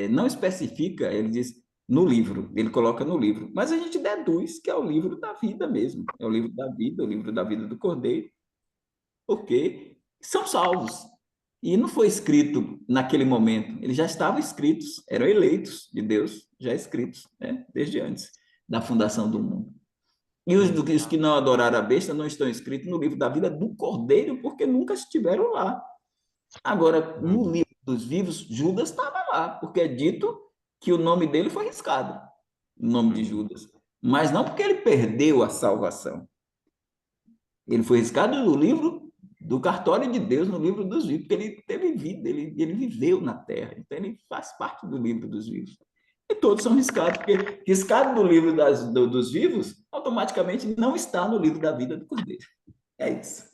não especifica, ele diz no livro, ele coloca no livro, mas a gente deduz que é o livro da vida mesmo, é o livro da vida, o livro da vida do Cordeiro, porque são salvos. E não foi escrito naquele momento, eles já estavam escritos, eram eleitos de Deus, já escritos, né? Desde antes da fundação do mundo. E os que não adoraram a besta não estão escritos no livro da vida do Cordeiro, porque nunca estiveram lá. Agora, no livro dos vivos, Judas estava lá, porque é dito que o nome dele foi riscado, o nome de Judas. Mas não porque ele perdeu a salvação. Ele foi riscado no livro do cartório de Deus, no livro dos vivos, porque ele teve vida, ele viveu na terra. Então, ele faz parte do livro dos vivos. E todos são riscados, porque riscado no livro dos vivos, automaticamente não está no livro da vida do Cordeiro. É isso.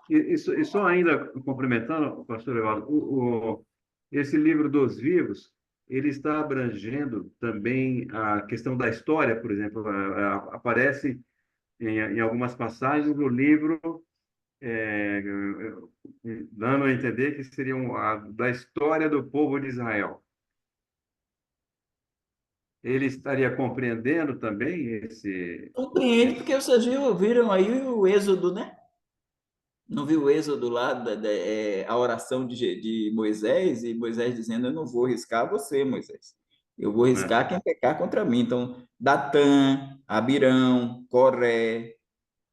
e só ainda complementando, pastor Evaldo, esse livro dos vivos, ele está abrangendo também a questão da história, por exemplo, aparece em algumas passagens do livro, é, dando a entender que seriam da história do povo de Israel. Ele estaria compreendendo também Compreende, porque vocês viram aí o Êxodo, né? Não viu o Êxodo lá, a oração de Moisés, e Moisés dizendo: Eu não vou riscar você, Moisés. Eu vou né? riscar quem pecar contra mim. Então, Datã, Abirão, Coré,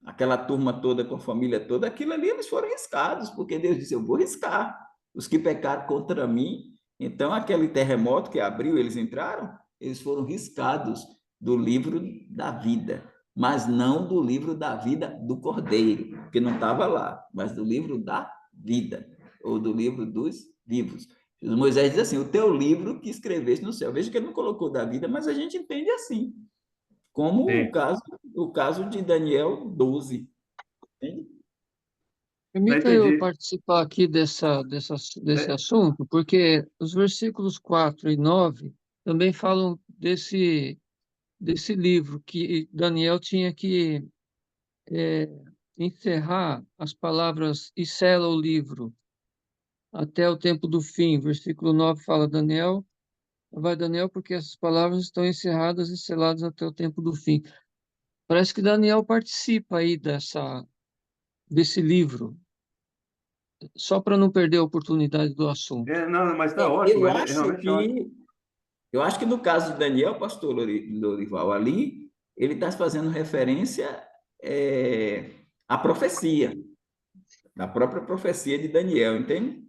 aquela turma toda com a família toda, aquilo ali eles foram riscados, porque Deus disse: Eu vou riscar os que pecaram contra mim. Então, aquele terremoto que abriu, eles entraram, eles foram riscados do livro da vida, mas não do livro da vida do Cordeiro, que não estava lá, mas do livro da vida, ou do livro dos vivos. Moisés diz assim: O teu livro que escreveste no céu. Veja que ele não colocou da vida, mas a gente entende assim, como Sim. o caso de Daniel 12. Entende? Não Permita eu entendi. participar aqui desse É, assunto, porque os versículos 4 e 9 também falam desse livro que Daniel tinha que é, encerrar as palavras e sela o livro até o tempo do fim. Versículo 9 fala: Daniel, vai Daniel, porque essas palavras estão encerradas e seladas até o tempo do fim. Parece que Daniel participa aí desse livro, só para não perder a oportunidade do assunto. não, mas está É, ótimo. Ele realmente é ótimo. eu acho que no caso de Daniel, pastor Lorival, ali, ele está fazendo referência é, à profecia, à própria profecia de Daniel, entende?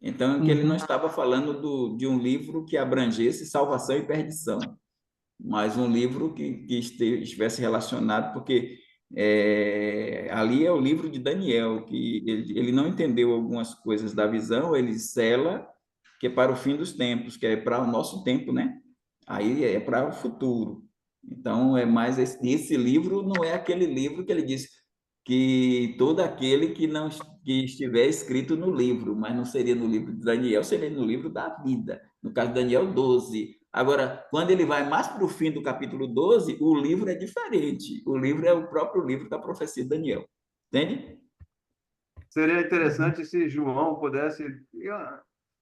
Então, que ele não Uhum. estava falando de um livro que abrangesse salvação e perdição, mas um livro que estivesse relacionado, porque ali é o livro de Daniel, que ele não entendeu algumas coisas da visão, ele cela que é para o fim dos tempos, que é para o nosso tempo, né? Aí é para o futuro. Então, é mais esse livro não é aquele livro que ele diz que todo aquele que não que estiver escrito no livro, mas não seria no livro de Daniel, seria no livro da vida, no caso de Daniel 12. Agora, quando ele vai mais para o fim do capítulo 12, o livro é diferente. O livro é o próprio livro da profecia de Daniel. Entende? Seria Uhum. interessante se João pudesse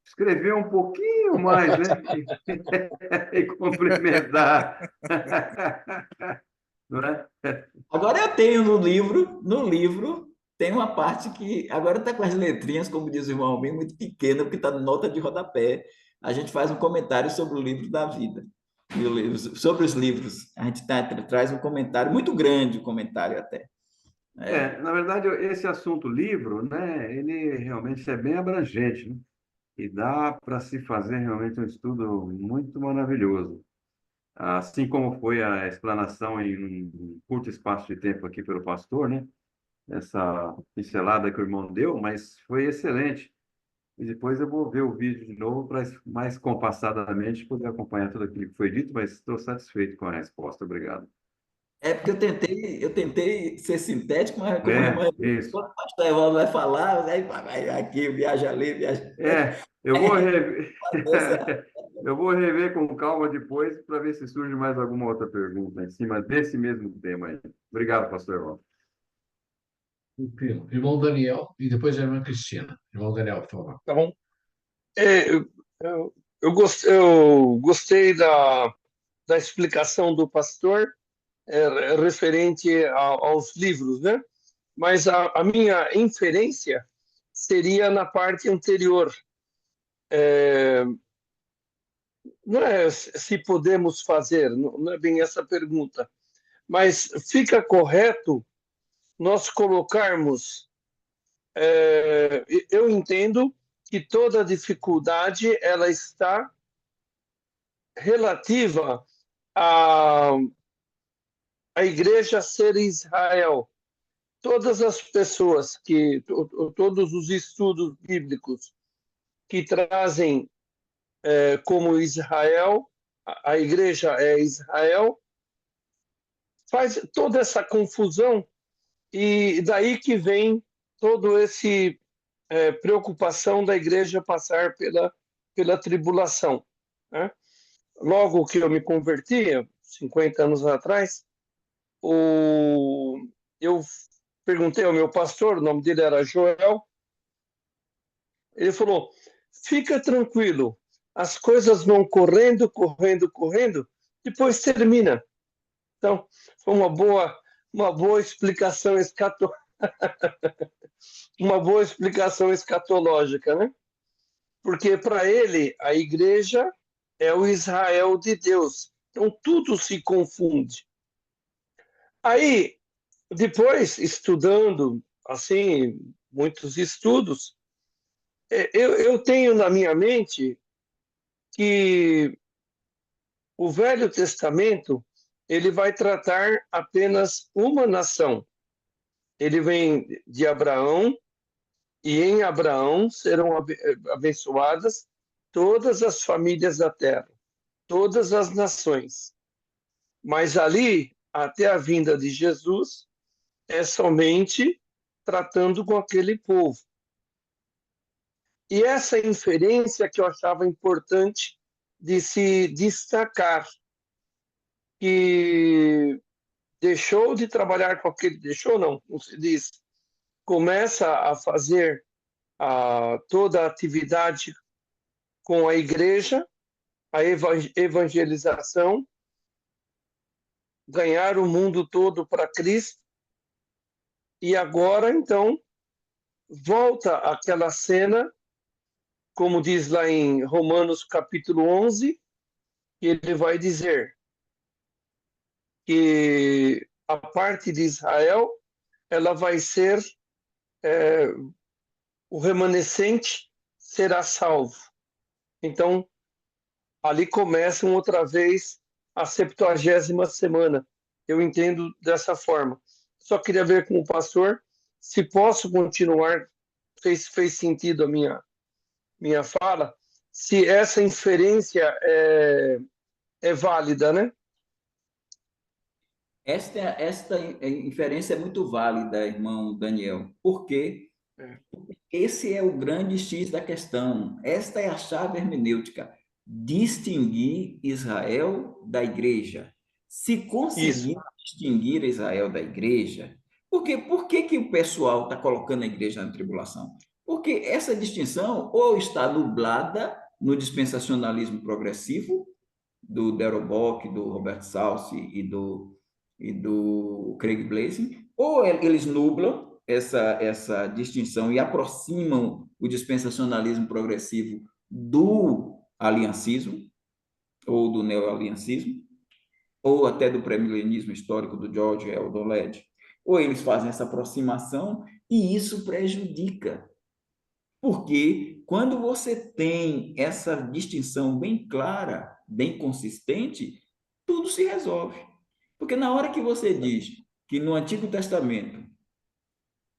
escrever um pouquinho mais, né? E complementar. Não é? Agora eu tenho no livro, tem uma parte que agora está com as letrinhas, como diz o irmão Almir, muito pequena, porque está nota de rodapé. A gente faz um comentário sobre o livro da vida. Sobre os livros. A gente traz um comentário, muito grande o comentário até. É, Na verdade, esse assunto livro, né? Ele realmente é bem abrangente, né? E dá para se fazer realmente um estudo muito maravilhoso. Assim como foi a explanação em um curto espaço de tempo aqui pelo pastor, né? Essa pincelada que o irmão deu, mas foi excelente. E depois eu vou ver o vídeo de novo para mais compassadamente poder acompanhar tudo aquilo que foi dito, mas estou satisfeito com a resposta. Obrigado. porque eu tentei ser sintético, mas como o irmão, Isso. quando o pastor Evaldo vai falar, vai aqui, viaja ali, viaja. Eu vou rever, Essa- eu vou rever com calma depois para ver se surge mais alguma outra pergunta em cima desse mesmo tema aí. Obrigado, pastor Evaldo. Tranquilo. Irmão Daniel e depois a irmã Cristina. Irmão Daniel, por favor. Tá bom. Eu gostei da explicação do pastor referente aos livros, né? Mas a minha inferência seria na parte anterior. Não é se podemos fazer, não é bem essa pergunta, mas fica correto nós colocarmos. Eu entendo que toda dificuldade ela está relativa à, à igreja ser Israel. Todas as pessoas todos os estudos bíblicos que trazem como Israel, a igreja é Israel, faz toda essa confusão e daí que vem todo esse preocupação da igreja passar pela tribulação. né? Logo que eu me converti, 50 anos atrás, eu perguntei ao meu pastor, o nome dele era Joel, ele falou: fica tranquilo, as coisas vão correndo, correndo, correndo, depois termina. Então, foi uma boa explicação uma boa explicação escatológica, né? Porque para ele a igreja é o Israel de Deus. Então tudo se confunde. Aí, depois, estudando, assim, muitos estudos, eu tenho na minha mente que o Velho Testamento ele vai tratar apenas uma nação. Ele vem de Abraão, e em Abraão serão abençoadas todas as famílias da terra, todas as nações. Mas ali, até a vinda de Jesus, é somente tratando com aquele povo. E essa inferência que eu achava importante de se destacar, que deixou de trabalhar com aquele, deixou não se diz, começa a fazer toda a atividade com a igreja, a evangelização, ganhar o mundo todo para Cristo, e agora, então, volta aquela cena, como diz lá em Romanos capítulo 11, que ele vai dizer que a parte de Israel, ela vai ser, o remanescente será salvo. Então, ali começam outra vez a 70ª semana. Eu entendo dessa forma. Só queria ver com o pastor se posso continuar, fez sentido a minha fala, se essa inferência é válida, né? Esta inferência é muito válida, irmão Daniel. Por quê? É. Esse é o grande X da questão. Esta é a chave hermenêutica. Distinguir Israel da igreja. Se Isso. conseguir distinguir Israel da igreja, por que o pessoal está colocando a igreja na tribulação? Porque essa distinção ou está nublada no dispensacionalismo progressivo, do Darrell Bock, do Robert Salce e do Craig Blazing, ou eles nublam essa distinção e aproximam o dispensacionalismo progressivo do aliancismo, ou do neoaliancismo, ou até do pré-milenismo histórico do George Eldon Led. Ou eles fazem essa aproximação e isso prejudica. Porque quando você tem essa distinção bem clara, bem consistente, tudo se resolve. Porque na hora que você diz que no Antigo Testamento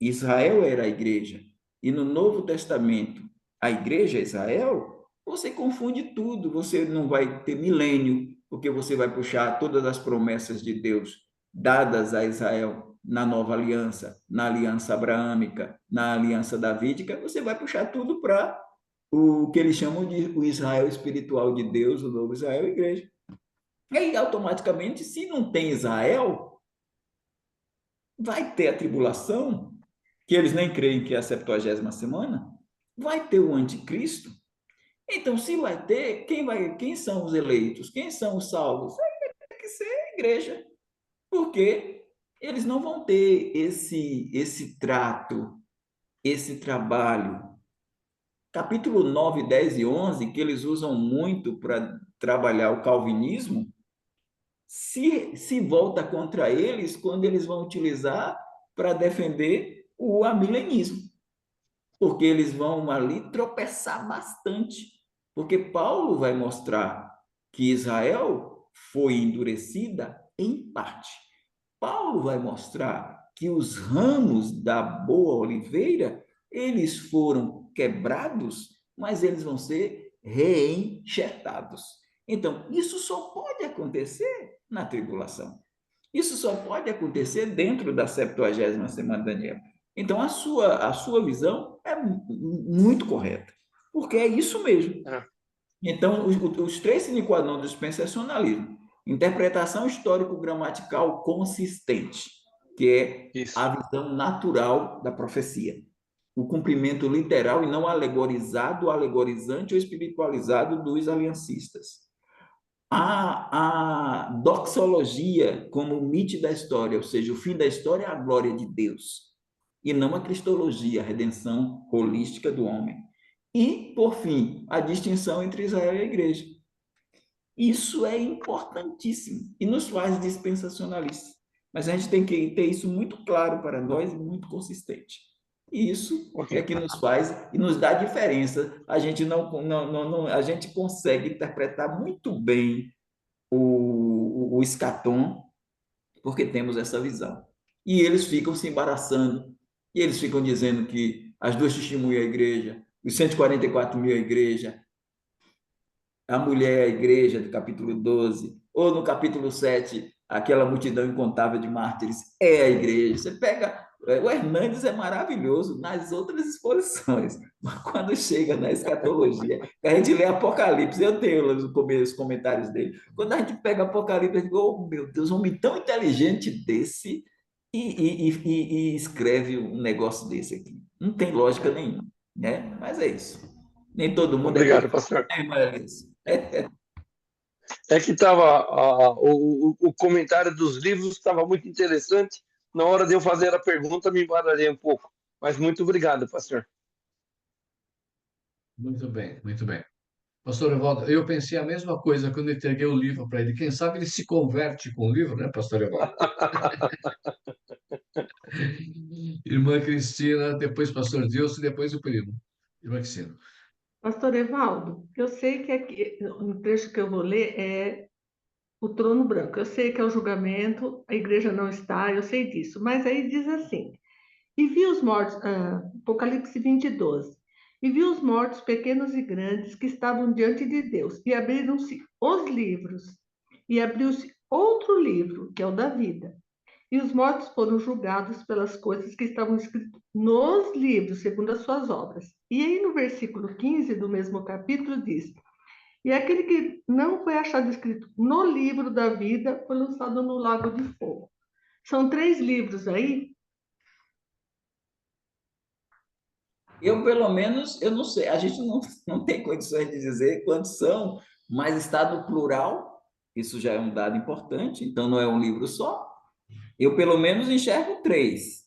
Israel era a igreja e no Novo Testamento a igreja é Israel, você confunde tudo, você não vai ter milênio, porque você vai puxar todas as promessas de Deus dadas a Israel na nova aliança, na aliança abraâmica, na aliança davídica, você vai puxar tudo para o que eles chamam de o Israel espiritual de Deus, o novo Israel, a igreja. E aí, automaticamente, se não tem Israel, vai ter a tribulação, que eles nem creem que é a 70ª semana, vai ter o anticristo. Então, se vai ter, quem são os eleitos? Quem são os salvos? Tem que ser a igreja. Porque eles não vão ter esse trato, esse trabalho. Capítulo 9, 10 e 11, que eles usam muito para trabalhar o calvinismo, se volta contra eles quando eles vão utilizar para defender o amilenismo, porque eles vão ali tropeçar bastante, porque Paulo vai mostrar que Israel foi endurecida em parte. Paulo vai mostrar que os ramos da boa oliveira, eles foram quebrados, mas eles vão ser reenxertados. Então, isso só pode acontecer na tribulação. Isso só pode acontecer dentro da 70ª semana de Daniel. Então, a sua visão é muito correta, porque é isso mesmo. Então, os três sine qua non do dispensacionalismo: interpretação histórico-gramatical consistente, que é Isso. a visão natural da profecia, o cumprimento literal e não alegorizado, alegorizante ou espiritualizado dos aliancistas. A doxologia como o mito da história, ou seja, o fim da história é a glória de Deus, e não a cristologia, a redenção holística do homem. E, por fim, a distinção entre Israel e a igreja. Isso é importantíssimo e nos faz dispensacionalistas. Mas a gente tem que ter isso muito claro para nós e muito consistente. E isso Ok. é que nos faz e nos dá diferença. A gente a gente consegue interpretar muito bem o escatom, porque temos essa visão. E eles ficam se embaraçando, e eles ficam dizendo que as duas testemunhas é a igreja, os 144 mil é a igreja, a mulher é a igreja, do capítulo 12, ou no capítulo 7, aquela multidão incontável de mártires é a igreja. Você pega. O Hernandes é maravilhoso nas outras exposições, mas quando chega na escatologia, a gente lê Apocalipse, eu tenho os comentários dele. Quando a gente pega Apocalipse, eu digo, oh meu Deus, um homem tão inteligente desse e escreve um negócio desse aqui. Não tem lógica nenhuma, né? Mas é isso. Nem todo mundo é Obrigado, perfeito, pastor. né, Marisa? É que tava, o comentário dos livros estava muito interessante. Na hora de eu fazer a pergunta, me embaralhei um pouco. Mas muito obrigado, pastor. Muito bem, muito bem. Pastor Evaldo, eu pensei a mesma coisa quando entreguei o livro para ele. Quem sabe ele se converte com o livro, né, Pastor Evaldo? Irmã Cristina, depois Pastor Dilson e depois o primo. Irmã Cristina. Pastor Evaldo, eu sei que aqui, no trecho que eu vou ler é o trono branco. Eu sei que é o julgamento, a igreja não está, eu sei disso. Mas aí diz assim: e vi os mortos, Apocalipse 20, 12. E vi os mortos, pequenos e grandes, que estavam diante de Deus, e abriram-se os livros, e abriu-se outro livro, que é o da vida. E os mortos foram julgados pelas coisas que estavam escritas nos livros, segundo as suas obras. E aí no versículo 15 do mesmo capítulo diz: e aquele que não foi achado escrito no livro da vida foi lançado no lago de fogo. São 3 livros aí. Eu, pelo menos, eu não sei, a gente não tem condições de dizer quantos são, mas está no plural, isso já é um dado importante, então não é um livro só. Eu, pelo menos, enxergo 3,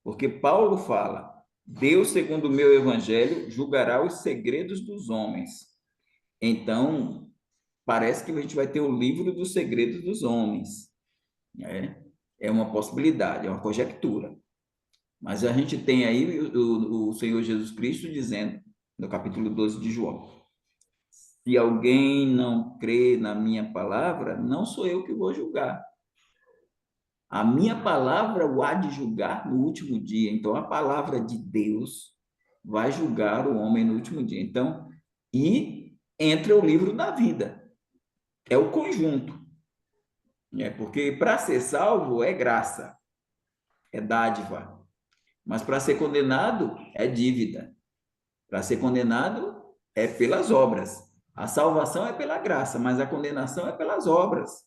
porque Paulo fala: Deus, segundo o meu evangelho, julgará os segredos dos homens. Então, parece que a gente vai ter o livro dos segredos dos homens, né? É uma possibilidade, é uma conjectura. Mas a gente tem aí o Senhor Jesus Cristo dizendo, no capítulo 12 de João: se alguém não crê na minha palavra, não sou eu que vou julgar. A minha palavra o há de julgar no último dia. Então, a palavra de Deus vai julgar o homem no último dia. Então, e entra o livro da vida. É o conjunto. Porque para ser salvo é graça, é dádiva. Mas para ser condenado é dívida. Para ser condenado é pelas obras. A salvação é pela graça, mas a condenação é pelas obras.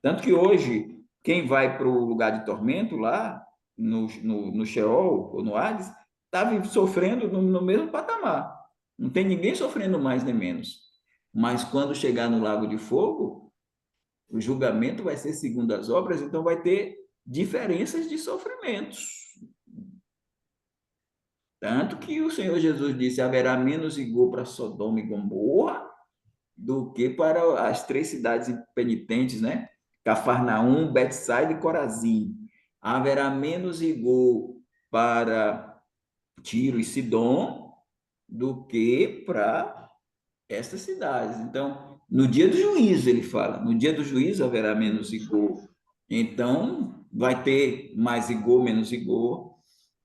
Tanto que hoje, quem vai para o lugar de tormento lá, no Sheol ou no Hades, está sofrendo no mesmo patamar. Não tem ninguém sofrendo mais nem menos. Mas quando chegar no lago de fogo, o julgamento vai ser segundo as obras, então vai ter diferenças de sofrimentos. Tanto que o Senhor Jesus disse: haverá menos rigor para Sodoma e Gomorra do que para as 3 cidades penitentes, né? Cafarnaum, Betsaida e Corazim. Haverá menos rigor para Tiro e Sidom do que para estas cidades. Então, no dia do juízo, ele fala: no dia do juízo haverá menos rigor. Então, vai ter mais rigor, menos rigor.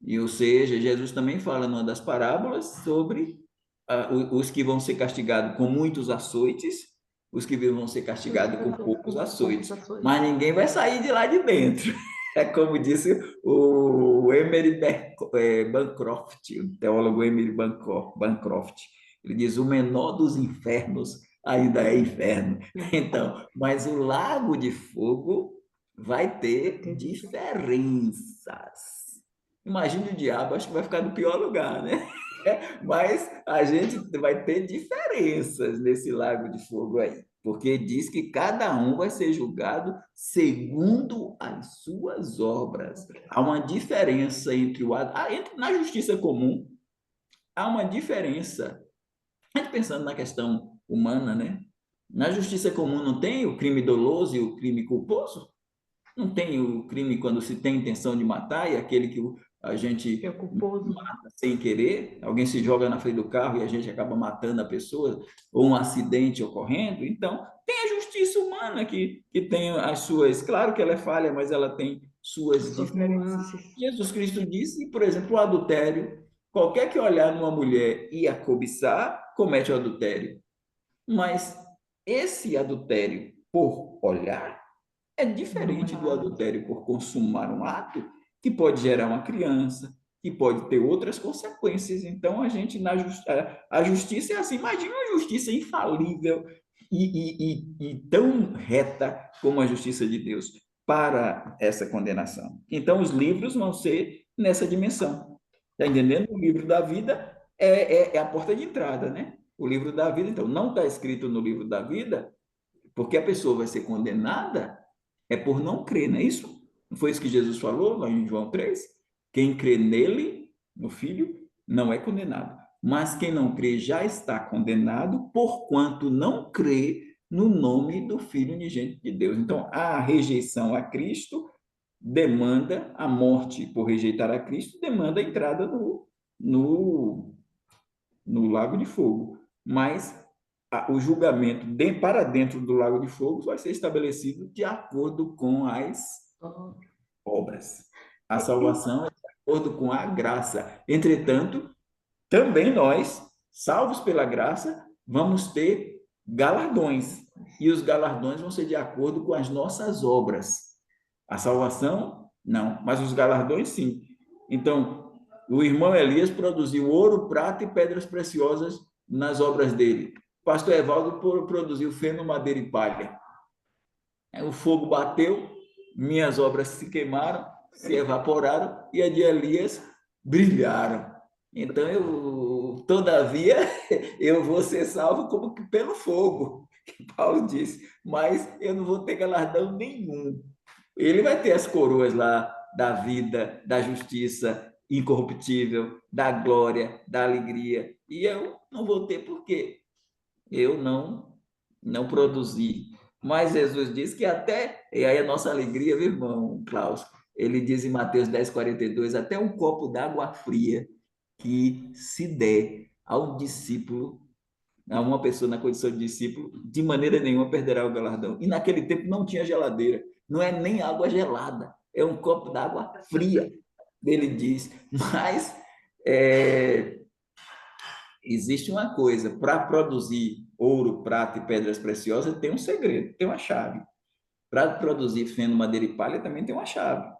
E, ou seja, Jesus também fala numa das parábolas sobre os que vão ser castigados com muitos açoites, os que vão ser castigados com poucos açoites. Mas ninguém vai sair de lá de dentro. É como disse o Emery Bancroft, o teólogo Emery Bancroft. Ele diz: o menor dos infernos ainda é inferno. Então, mas o lago de fogo vai ter diferenças. Imagine o diabo, acho que vai ficar no pior lugar, né? Mas a gente vai ter diferenças nesse lago de fogo aí, porque diz que cada um vai ser julgado segundo as suas obras. Há uma diferença entre na justiça comum, há uma diferença. A gente pensando na questão humana, né? Na justiça comum não tem o crime doloso e o crime culposo? Não tem o crime quando se tem intenção de matar e aquele que a gente É culposo. mata sem querer, alguém se joga na frente do carro e a gente acaba matando a pessoa, ou um acidente ocorrendo. Então, tem a justiça humana que tem as suas, claro que ela é falha, mas ela tem suas Suas diferenças. nuances. Jesus Cristo disse, por exemplo, o adultério, qualquer que olhar numa mulher e a cobiçar, comete o adultério. Mas esse adultério por olhar é diferente do adultério por consumar um ato que pode gerar uma criança, que pode ter outras consequências. Então, a gente, a justiça é assim, imagina uma justiça infalível e tão reta como a justiça de Deus para essa condenação. Então, os livros vão ser nessa dimensão. Está entendendo? O livro da vida é a porta de entrada, né? O livro da vida, então, não está escrito no livro da vida, porque a pessoa vai ser condenada é por não crer, não é isso? Não foi isso que Jesus falou lá em João 3? Quem crê nele, no Filho, não é condenado. Mas quem não crê já está condenado, porquanto não crê no nome do Filho unigênito de Deus. Então, a rejeição a Cristo demanda a morte por rejeitar a Cristo, demanda a entrada no, no lago de fogo. Mas o julgamento para dentro do lago de fogo vai ser estabelecido de acordo com as obras. A salvação é de acordo com a graça. Entretanto, também nós, salvos pela graça, vamos ter galardões. E os galardões vão ser de acordo com as nossas obras. A salvação, não, mas os galardões, sim. Então, o irmão Elias produziu ouro, prata e pedras preciosas nas obras dele. O pastor Evaldo produziu feno, madeira e palha. O fogo bateu, minhas obras se queimaram, se evaporaram e a de Elias brilharam. Então, todavia, eu vou ser salvo como que pelo fogo, que Paulo disse, mas eu não vou ter galardão nenhum. Ele vai ter as coroas lá da vida, da justiça incorruptível, da glória, da alegria, e eu não vou ter por quê? Eu não produzi. Mas Jesus diz que até, e aí a nossa alegria, viu, irmão Klaus? Ele diz em Mateus 10:42, até um copo d'água fria que se der ao discípulo, a uma pessoa na condição de discípulo, de maneira nenhuma perderá o galardão. E naquele tempo não tinha geladeira, não é nem água gelada, é um copo d'água fria, ele diz. Mas existe uma coisa, para produzir ouro, prata e pedras preciosas, tem um segredo, tem uma chave. Para produzir feno, madeira e palha também tem uma chave.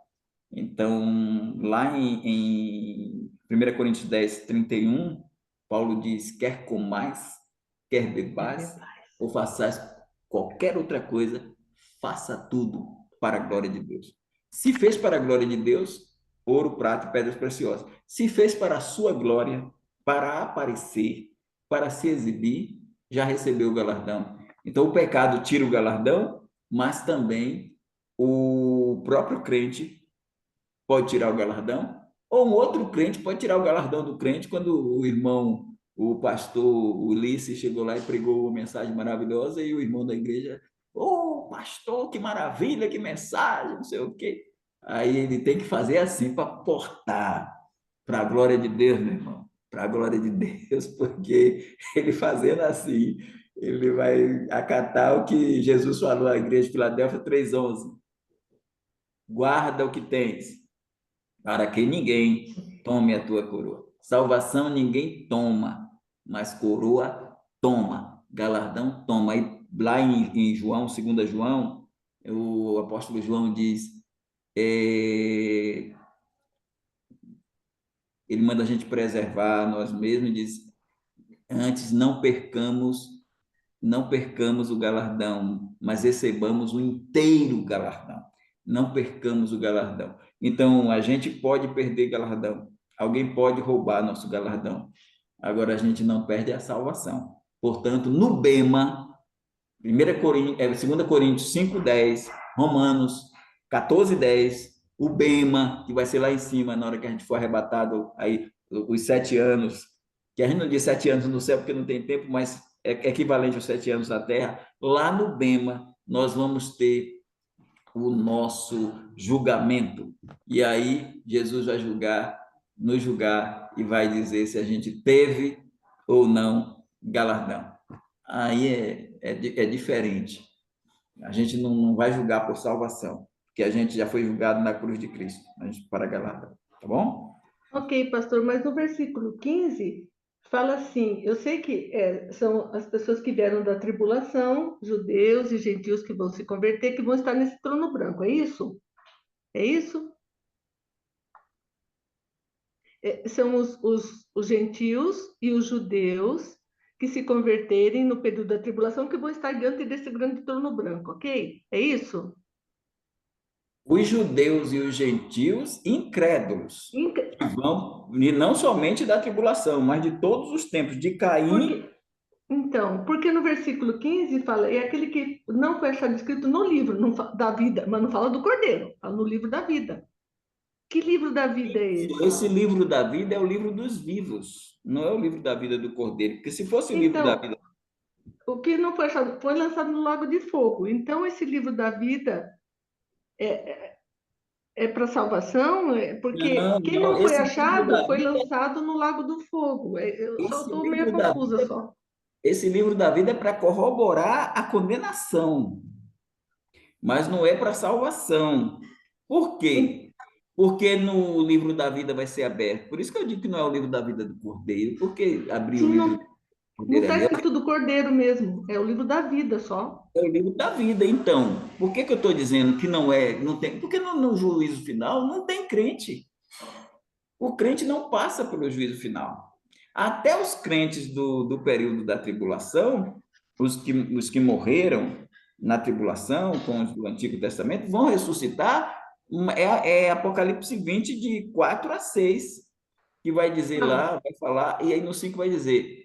Então, lá em 1 Coríntios 10:31, Paulo diz: quer comais, quer bebais, ou façais qualquer outra coisa, faça tudo para a glória de Deus. Se fez para a glória de Deus, ouro, prata e pedras preciosas. Se fez para a sua glória, para aparecer, para se exibir, já recebeu o galardão. Então, o pecado tira o galardão, mas também o próprio crente pode tirar o galardão, ou um outro crente pode tirar o galardão do crente quando o irmão, o pastor Ulisses chegou lá e pregou uma mensagem maravilhosa e o irmão da igreja, ô pastor, que maravilha, que mensagem, não sei o quê. Aí ele tem que fazer assim para portar para a glória de Deus, meu irmão, para a glória de Deus, porque ele fazendo assim, ele vai acatar o que Jesus falou à igreja de Filadélfia 3:11. Guarda o que tens, para que ninguém tome a tua coroa. Salvação ninguém toma, mas coroa toma, galardão toma. Aí, lá em João, 2 João, o apóstolo João diz, ele manda a gente preservar nós mesmos, diz, Antes, não percamos o galardão, mas recebamos o inteiro galardão. Não percamos o galardão. Então, a gente pode perder galardão. Alguém pode roubar nosso galardão. Agora, a gente não perde a salvação. Portanto, no bema, 2 Coríntios 5:10, Romanos 14:10, o bema, que vai ser lá em cima, na hora que a gente for arrebatado, aí, os 7 anos, que a gente não diz 7 anos no céu, porque não tem tempo, mas é equivalente aos 7 anos na terra. Lá no bema, nós vamos ter o nosso julgamento. E aí, Jesus vai nos julgar, e vai dizer se a gente teve ou não galardão. Aí é diferente. A gente não vai julgar por salvação, porque a gente já foi julgado na cruz de Cristo, a gente para galardão, tá bom? Ok, pastor, mas no versículo 15 fala assim: eu sei que são as pessoas que vieram da tribulação, judeus e gentios que vão se converter, que vão estar nesse trono branco, é isso? É isso? São os gentios e os judeus que se converterem no período da tribulação, que vão estar diante desse grande trono branco, ok? É isso? Os judeus e os gentios incrédulos, Inc- que vão, e não somente da tribulação, mas de todos os tempos, de Caim. Porque, então, porque no versículo 15 fala, é aquele que não foi achado escrito no livro da vida, mas não fala do Cordeiro, fala no livro da vida. Que livro da vida é esse? Esse livro da vida é o livro dos vivos, não é o livro da vida do Cordeiro, porque se fosse o livro da Então, vida, o que não foi achado foi lançado no Lago de Fogo. Então, esse livro da vida é para salvação? Porque não, quem não não, foi achado foi lançado no Lago do Fogo. Eu só esse estou meio livro da confusa vida, só. esse livro da vida é para corroborar a condenação, mas não é para salvação. Por quê? Porque no livro da vida vai ser aberto. Por isso que eu digo que não é o livro da vida do Cordeiro, porque abrir o Sim, livro do não Cordeiro está ali escrito do Cordeiro mesmo, é o livro da vida só. é o livro da vida. Então, por que que eu estou dizendo que não é, não tem? Porque no juízo final não tem crente. O crente não passa pelo juízo final. Até os crentes do período da tribulação, os que morreram na tribulação com os do Antigo Testamento, vão ressuscitar. É Apocalipse 20, de 4 a 6, que vai dizer Não, lá, vai falar, e aí no 5 vai dizer,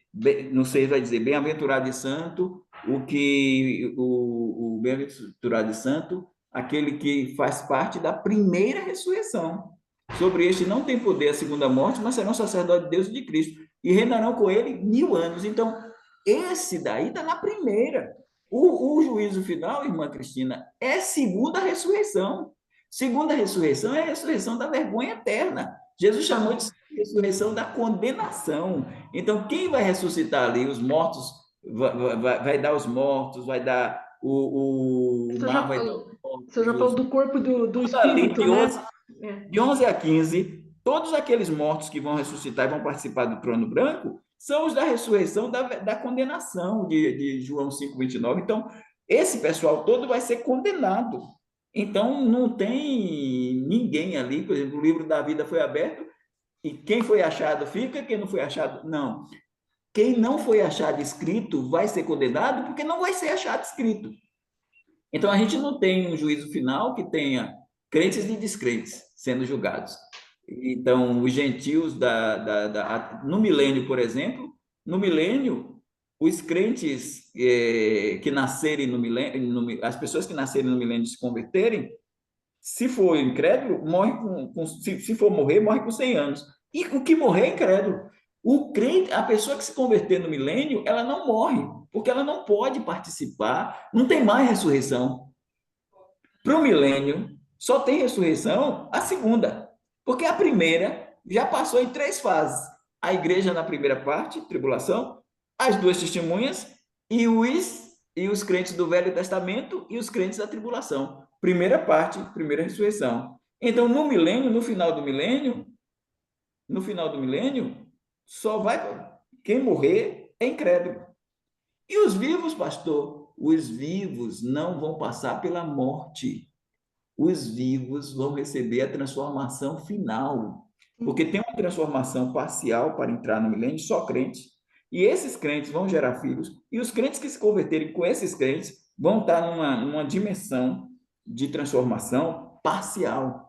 no 6 vai dizer, bem-aventurado e santo, o bem-aventurado e santo, aquele que faz parte da primeira ressurreição. Sobre este não tem poder a segunda morte, mas serão sacerdotes de Deus e de Cristo, e reinarão com ele 1000 anos. Então, esse daí está na primeira. O juízo final, irmã Cristina, é segunda ressurreição. Segunda ressurreição é a ressurreição da vergonha eterna. Jesus chamou de ressurreição da condenação. Então, quem vai ressuscitar ali? Os mortos, vai dar os mortos, vai dar o você mar, já vai dar falou, os mortos. você já falou do corpo e do Ali, espírito, de né? 11, É. de 11 a 15, todos aqueles mortos que vão ressuscitar e vão participar do trono branco são os da ressurreição da condenação de João 5:29. Então, esse pessoal todo vai ser condenado. Então, não tem ninguém ali, por exemplo, o livro da vida foi aberto e quem foi achado fica, quem não foi achado, não. Quem não foi achado escrito vai ser condenado porque não vai ser achado escrito. Então, a gente não tem um juízo final que tenha crentes e descrentes sendo julgados. Então, os gentios no milênio, por exemplo, no milênio, os crentes que nascerem no milênio, as pessoas que nascerem no milênio se converterem, se for incrédulo, morre se for morrer, morre com 100 anos. E o que morrer é incrédulo. O crente, a pessoa que se converter no milênio, ela não morre, porque ela não pode participar, não tem mais ressurreição. Para o milênio, só tem ressurreição a segunda, porque a primeira já passou em 3 fases. A igreja na primeira parte, tribulação, as 2 testemunhas e os crentes do Velho Testamento e os crentes da tribulação. Primeira parte, primeira ressurreição. Então, no milênio, no final do milênio, só vai quem morrer é incrédulo. E os vivos, pastor? Os vivos não vão passar pela morte. Os vivos vão receber a transformação final. Porque tem uma transformação parcial para entrar no milênio, só crente. E esses crentes vão gerar filhos, e os crentes que se converterem com esses crentes vão estar numa dimensão de transformação parcial.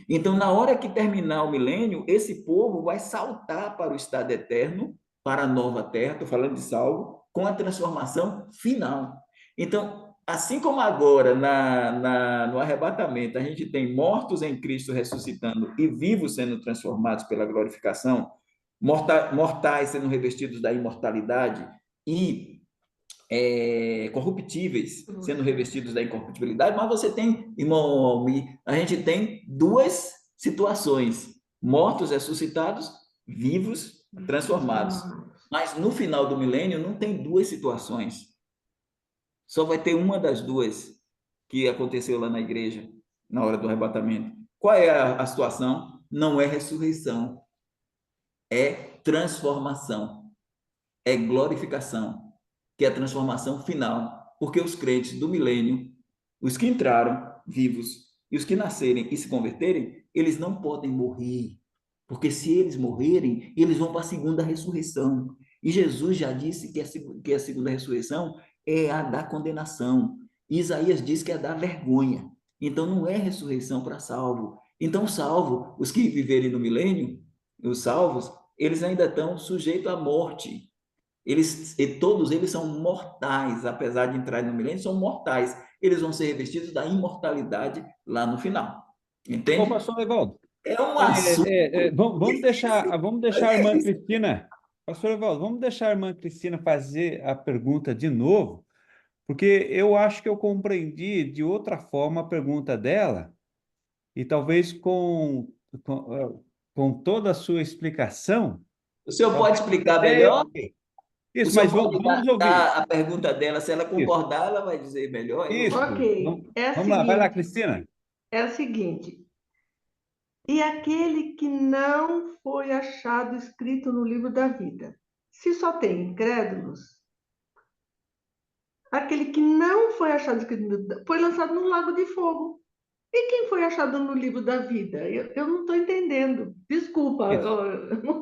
Então, na hora que terminar o milênio, esse povo vai saltar para o estado eterno, para a nova terra, estou falando de salvo, com a transformação final. Então, assim como agora, no arrebatamento, a gente tem mortos em Cristo ressuscitando e vivos sendo transformados pela glorificação, mortais sendo revestidos da imortalidade e corruptíveis sendo revestidos da incorruptibilidade, mas você tem, irmão Almi, a gente tem duas situações: mortos ressuscitados, vivos transformados. Mas no final do milênio não tem duas situações. Só vai ter uma das duas que aconteceu lá na igreja, na hora do arrebatamento. Qual é a situação? Não é ressurreição, é transformação, é glorificação, que é a transformação final, porque os crentes do milênio, os que entraram vivos e os que nascerem e se converterem, eles não podem morrer, porque se eles morrerem, eles vão para a segunda ressurreição. E Jesus já disse que a segunda ressurreição é a da condenação. Isaías diz que é a da vergonha. Então não é ressurreição para salvo. Então, salvo, os que viverem no milênio, os salvos, eles ainda estão sujeitos à morte. Todos eles são mortais, apesar de entrar no milênio, são mortais. Eles vão ser revestidos da imortalidade lá no final. Entende? Ô, pastor Evaldo, É um assunto. vamos deixar a irmã Cristina, pastor Evaldo, vamos deixar a irmã Cristina fazer a pergunta de novo, porque eu acho que eu compreendi de outra forma a pergunta dela, e talvez com toda a sua explicação. O senhor pode explicar melhor? Isso, O senhor mas pode vamos ouvir. dar a pergunta dela, se ela Isso. concordar, ela vai dizer melhor. Isso. Ok, Vamos lá, vai lá, Cristina. é o seguinte: e aquele que não foi achado escrito no livro da vida, se só tem incrédulos, aquele que não foi achado escrito no livro foi lançado num lago de fogo. E quem foi achado no livro da vida? Eu não estou entendendo. Desculpa, Isso.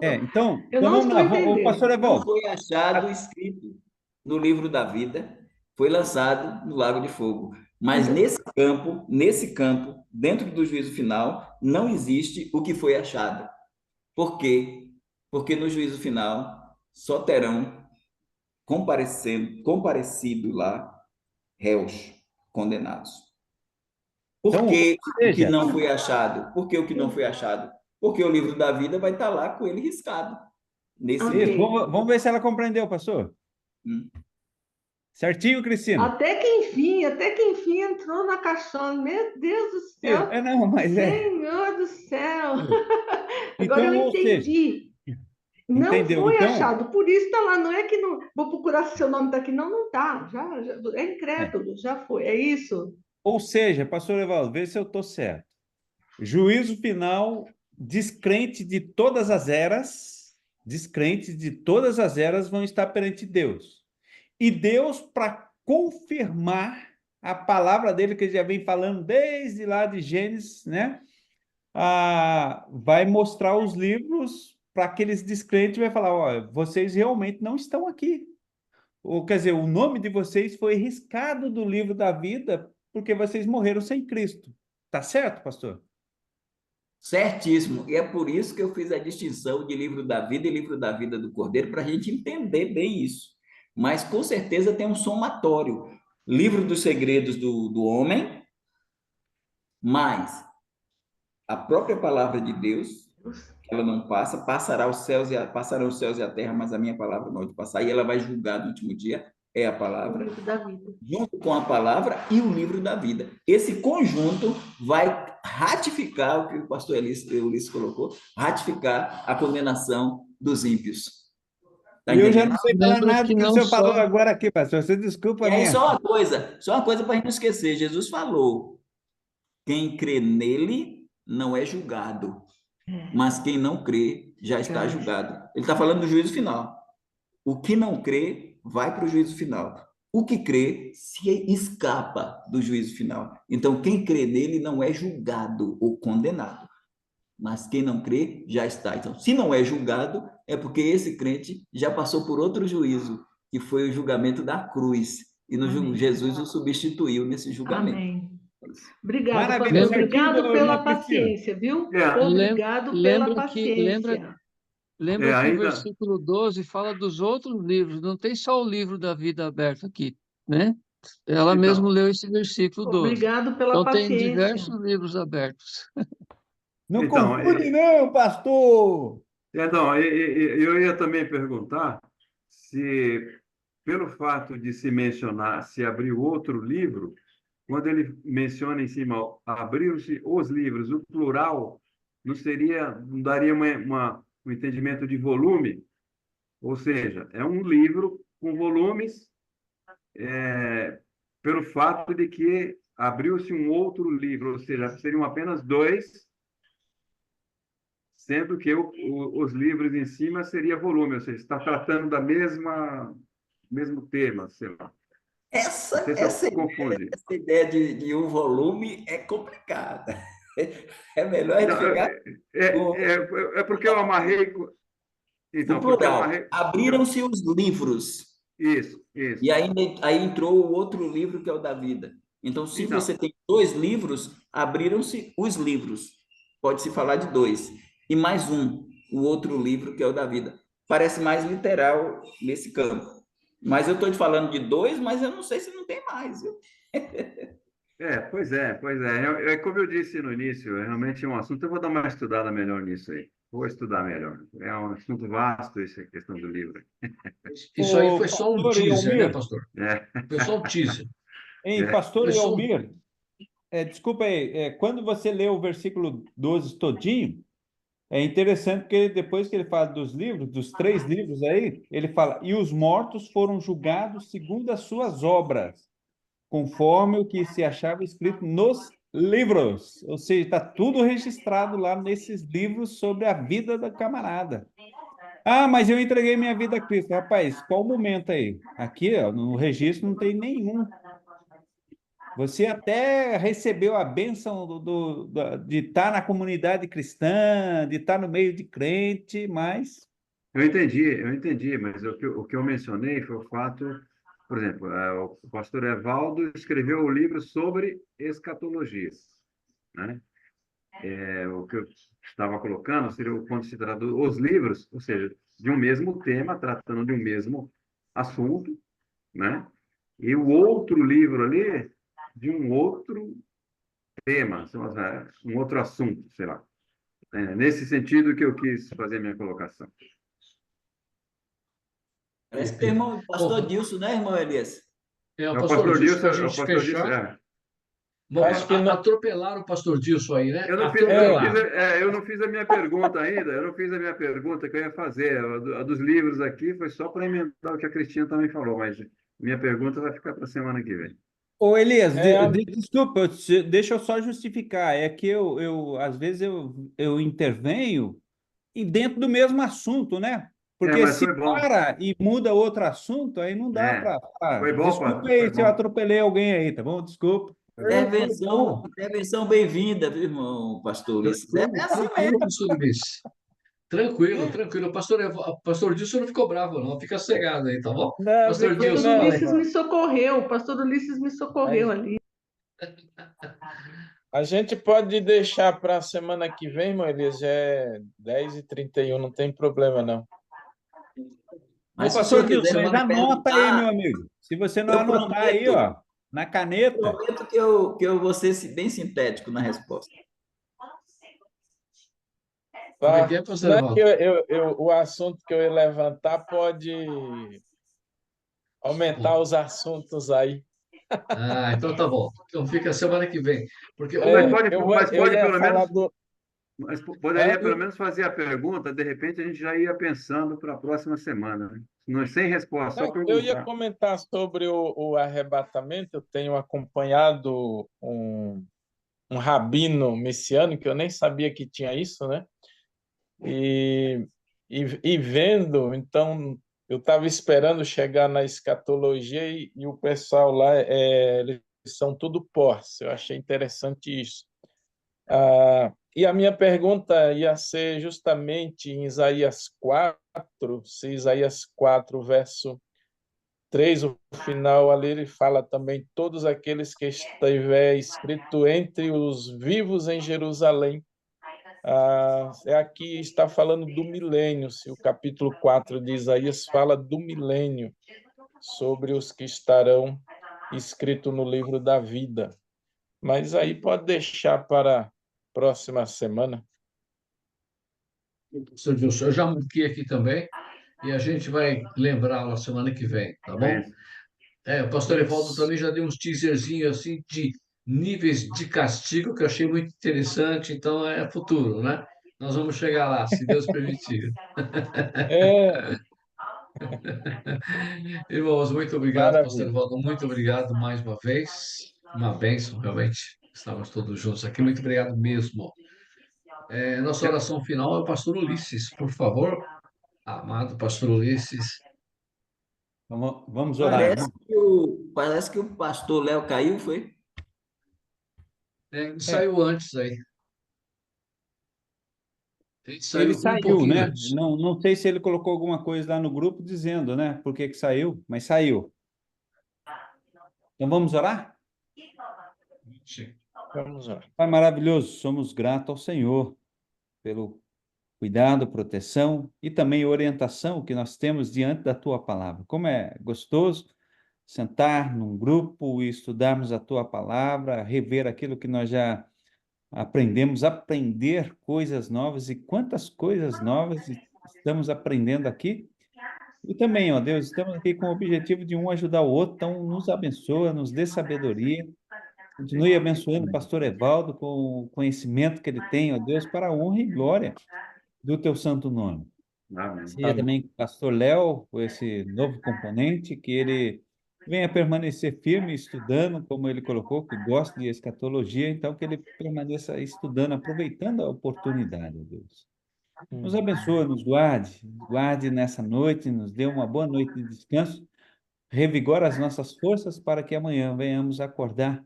Então eu não vamos estou lá, entendendo. o pastor Não Evaldo. foi achado escrito no livro da vida, foi lançado no lago de fogo. Mas nesse campo, dentro do juízo final, não existe o que foi achado. Por quê? Porque no juízo final só terão comparecido lá réus condenados. Por Então, que ou o que seja, não foi achado? Por que o que não foi achado? Porque o livro da vida vai estar lá com ele riscado. Nesse Ok. isso, vamos ver se ela compreendeu, pastor. Certinho, Cristina? Até que enfim entrou na caixona. Meu Deus do céu! Não, mas Senhor do céu! Então, Agora eu ou seja, entendi. Não entendeu? foi Então, achado, por isso está lá. Não é que não. Vou procurar se seu nome está aqui. Não, não está. Já, é incrédulo, já foi. É isso. ou seja, pastor Evaldo, vê se eu estou certo. Juízo final, descrente de todas as eras, descrentes de todas as eras vão estar perante Deus. E Deus, para confirmar a palavra dele, que ele já vem falando desde lá de Gênesis, né? Vai mostrar os livros para aqueles descrentes e vai falar: ó, vocês realmente não estão aqui. Ou, quer dizer, o nome de vocês foi riscado do livro da vida porque vocês morreram sem Cristo. Tá certo, pastor? Certíssimo. E é por isso que eu fiz a distinção de livro da vida e livro da vida do Cordeiro, para a gente entender bem isso. Mas com certeza tem um somatório. Livro dos segredos do homem, mais a própria palavra de Deus, que ela não passa, passarão os céus e a terra, mas a minha palavra não vai passar, e ela vai julgar no último dia, é a O palavra, livro da vida. junto com a palavra e o livro da vida. Esse conjunto vai ratificar o que o pastor Ulisses colocou, ratificar a condenação dos ímpios. Tá E eu já entendendo? não sei falar Lembra nada que que o não senhor falou só- agora aqui, pastor. Você desculpa a E aí, minha. só uma coisa para a gente não esquecer. Jesus falou: quem crê nele não é julgado, mas quem não crê já está julgado. Ele está falando do juízo final. O que não crê vai para o juízo final. O que crê se escapa do juízo final. Então, quem crê nele não é julgado ou condenado. mas quem não crê já está. Então, se não é julgado, é porque esse crente já passou por outro juízo, que foi o julgamento da cruz. E Amém. Jesus o substituiu nesse julgamento. Amém. Obrigado, Maravilha, pastor. certinho, Obrigado pela irmã Cristina. paciência, viu? É, Obrigado pela paciência. Lembra que o ainda. versículo 12 fala dos outros livros, não tem só o livro da vida aberto aqui, né? Ela mesmo Então, leu esse versículo 12. Obrigado pela Então tem paciência. diversos livros abertos. Não então, confunde, não, pastor! então eu ia também perguntar se, pelo fato de se mencionar, se abriu outro livro, quando ele menciona em cima, abriram-se os livros, o plural, não daria um entendimento de volume? Ou seja, é um livro com volumes, pelo fato de que abriu-se um outro livro, ou seja, seriam apenas dois, sendo que os livros em cima seria volume, ou seja, está tratando da mesmo tema, sei lá. Não Essa, sei se eu essa, confundi. essa ideia de um volume é complicada. É melhor a gente Não, ficar com é porque eu amarrei. o Então, porque eu plural. amarrei. Abriram-se os livros. Isso, E isso. aí entrou o outro livro que é o da vida. Então, se Então, você tem dois livros, abriram-se os livros. Pode-se falar de dois. E mais um, o outro livro que é o da vida. Parece mais literal nesse campo. Mas eu estou te falando de dois, mas eu não sei se não tem mais. pois é. É como eu disse no início, é realmente um assunto. Eu vou dar uma estudada melhor nisso aí. Vou estudar melhor. É um assunto vasto, essa questão do livro. Isso aí O foi só um pastor teaser, né, Elmir, pastor? É, Foi só um teaser. hein, é. pastor Foi só um... Elmir, desculpa aí, quando você lê o versículo 12 todinho, é interessante porque depois que ele fala dos livros, dos três livros aí, ele fala, e os mortos foram julgados segundo as suas obras, conforme o que se achava escrito nos livros. Ou seja, está tudo registrado lá nesses livros sobre a vida da camarada. Ah, mas eu entreguei minha vida a Cristo. Rapaz, qual o momento aí? Aqui, ó, no registro não tem nenhum. Você até recebeu a bênção de estar na comunidade cristã, de estar no meio de crente, mas Eu entendi, mas o que eu mencionei foi o fato, por exemplo, o pastor Evaldo escreveu o livro sobre escatologia, né? O que eu estava colocando seria quando se trata os livros, ou seja, de um mesmo tema, tratando de um mesmo assunto, né? E o outro livro ali, de um outro tema, um outro assunto, sei lá. É nesse sentido que eu quis fazer a minha colocação. Parece que tem irmão, pastor Bom, Dilson, né, irmão Elias? o É o pastor pastor Dilson, Dilson, para a é o gente pastor Dilson, fechar, bom, Acho que não. atropelaram o pastor Dilson aí, né? É, Atropelaram. eu não fiz a minha pergunta ainda, eu não fiz a minha pergunta que eu ia fazer. A dos livros aqui foi só para emendar o que a Cristina também falou, mas minha pergunta vai ficar para a semana que vem. ô Elias, é, desculpa, deixa eu só justificar. É que às vezes eu intervenho e dentro do mesmo assunto, né? Porque Mas se foi bom. para e muda outro assunto, aí não dá É, para falar. foi bom, Desculpa pastor, foi aí se eu bom. atropelei alguém aí, tá bom? Desculpa. foi Intervenção, bom. intervenção bem-vinda, viu, irmão pastor Ulisses? É Tranquilo, assim tranquilo, mesmo. pastor Luiz. Tranquilo, tranquilo. O pastor Dilson não ficou bravo, não. Fica sossegado aí, tá bom? Não, Pastor fiquei Pastor Dilson, não, Ulisses irmão. me socorreu, o pastor Ulisses me socorreu ali. A gente pode deixar para a semana que vem, irmão Elias, já é 10h31, não tem problema, não. Ô, Mas se o pastor senhor quiser Dilson, me mas anota aí, meu perguntar, amigo. Se você não eu anotar aí, prometo, ó, na caneta. prometo que eu vou ser bem sintético na resposta. como é Tá? que é, pastor Não é que Evaldo? o assunto que eu ia levantar pode aumentar os assuntos aí. Ah, então tá bom. Então fica semana que vem. Porque Mas o, Eu pode ia pelo falar menos, do. mas Hã? poderia pelo menos fazer a pergunta, de repente a gente já ia pensando para a próxima semana, né? Não, sem resposta, só Eu ia perguntar. comentar sobre o arrebatamento. Eu tenho acompanhado um rabino messiânico, que eu nem sabia que tinha isso, né? E, e vendo, então, eu estava esperando chegar na escatologia e o pessoal lá, eles são tudo posse. Eu achei interessante isso. E a minha pergunta ia ser justamente em Isaías 4, se Isaías 4, verso 3, o final ali, ele fala também: todos aqueles que estiver escrito entre os vivos em Jerusalém. Aqui está falando do milênio, se o capítulo 4 de Isaías fala do milênio, sobre os que estarão escritos no livro da vida. Mas aí pode deixar para a próxima semana. Professor Wilson, eu já marquei aqui também e a gente vai lembrá-lo a semana que vem, tá bom? O pastor Evaldo também já deu uns teaserzinhos assim de níveis de castigo que eu achei muito interessante, então é futuro, né? Nós vamos chegar lá, se Deus permitir. É, Irmãos, muito obrigado, pastor maravilha. Evaldo, muito obrigado mais uma vez. Uma bênção, realmente. Estamos todos juntos aqui. Muito obrigado mesmo. Nossa oração final é o pastor Ulisses, por favor. Amado pastor Ulisses. Vamos orar, irmão. Parece que o pastor Léo caiu, foi? Ele saiu antes aí. Ele Ele saiu um saiu, pouquinho né? antes. Não sei se ele colocou alguma coisa lá no grupo dizendo, né? Por que que saiu, mas saiu. Então vamos orar? Sim. Vamos lá. Pai maravilhoso, somos gratos ao Senhor pelo cuidado, proteção e também orientação que nós temos diante da tua palavra. Como é gostoso sentar num grupo e estudarmos a tua palavra, rever aquilo que nós já aprendemos, aprender coisas novas, e quantas coisas novas estamos aprendendo aqui. E também, ó Deus, estamos aqui com o objetivo de um ajudar o outro, então nos abençoa, nos dê sabedoria. Continue abençoando o pastor Evaldo com o conhecimento que ele tem, ó Deus, para a honra e glória do teu santo nome. Amém. Seja também com o pastor Léo, com esse novo componente, que ele venha permanecer firme estudando, como ele colocou, que gosta de escatologia, então que ele permaneça estudando, aproveitando a oportunidade, ó Deus. Nos abençoe, nos guarde nessa noite, nos dê uma boa noite de descanso, revigora as nossas forças para que amanhã venhamos acordar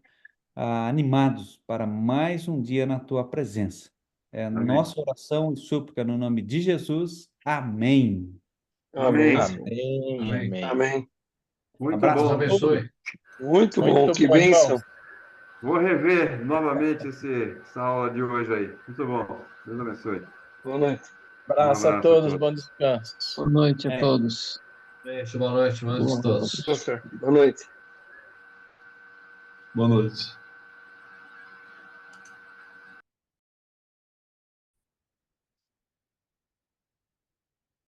animados para mais um dia na tua presença. É a Amém. nossa oração e súplica no nome de Jesus. Amém. Amém. Amém, Amém. amém. Amém. Muito Abraço. Deus bom. abençoe. Muito bom, Muito que bom, irmãos. bênção. Vou rever novamente essa aula de hoje aí. Muito bom. Deus abençoe. Boa noite. Abraço a todos, bom descanso. Boa noite a todos. Beijo, boa noite a Boa todos. Boa noite. Boa noite.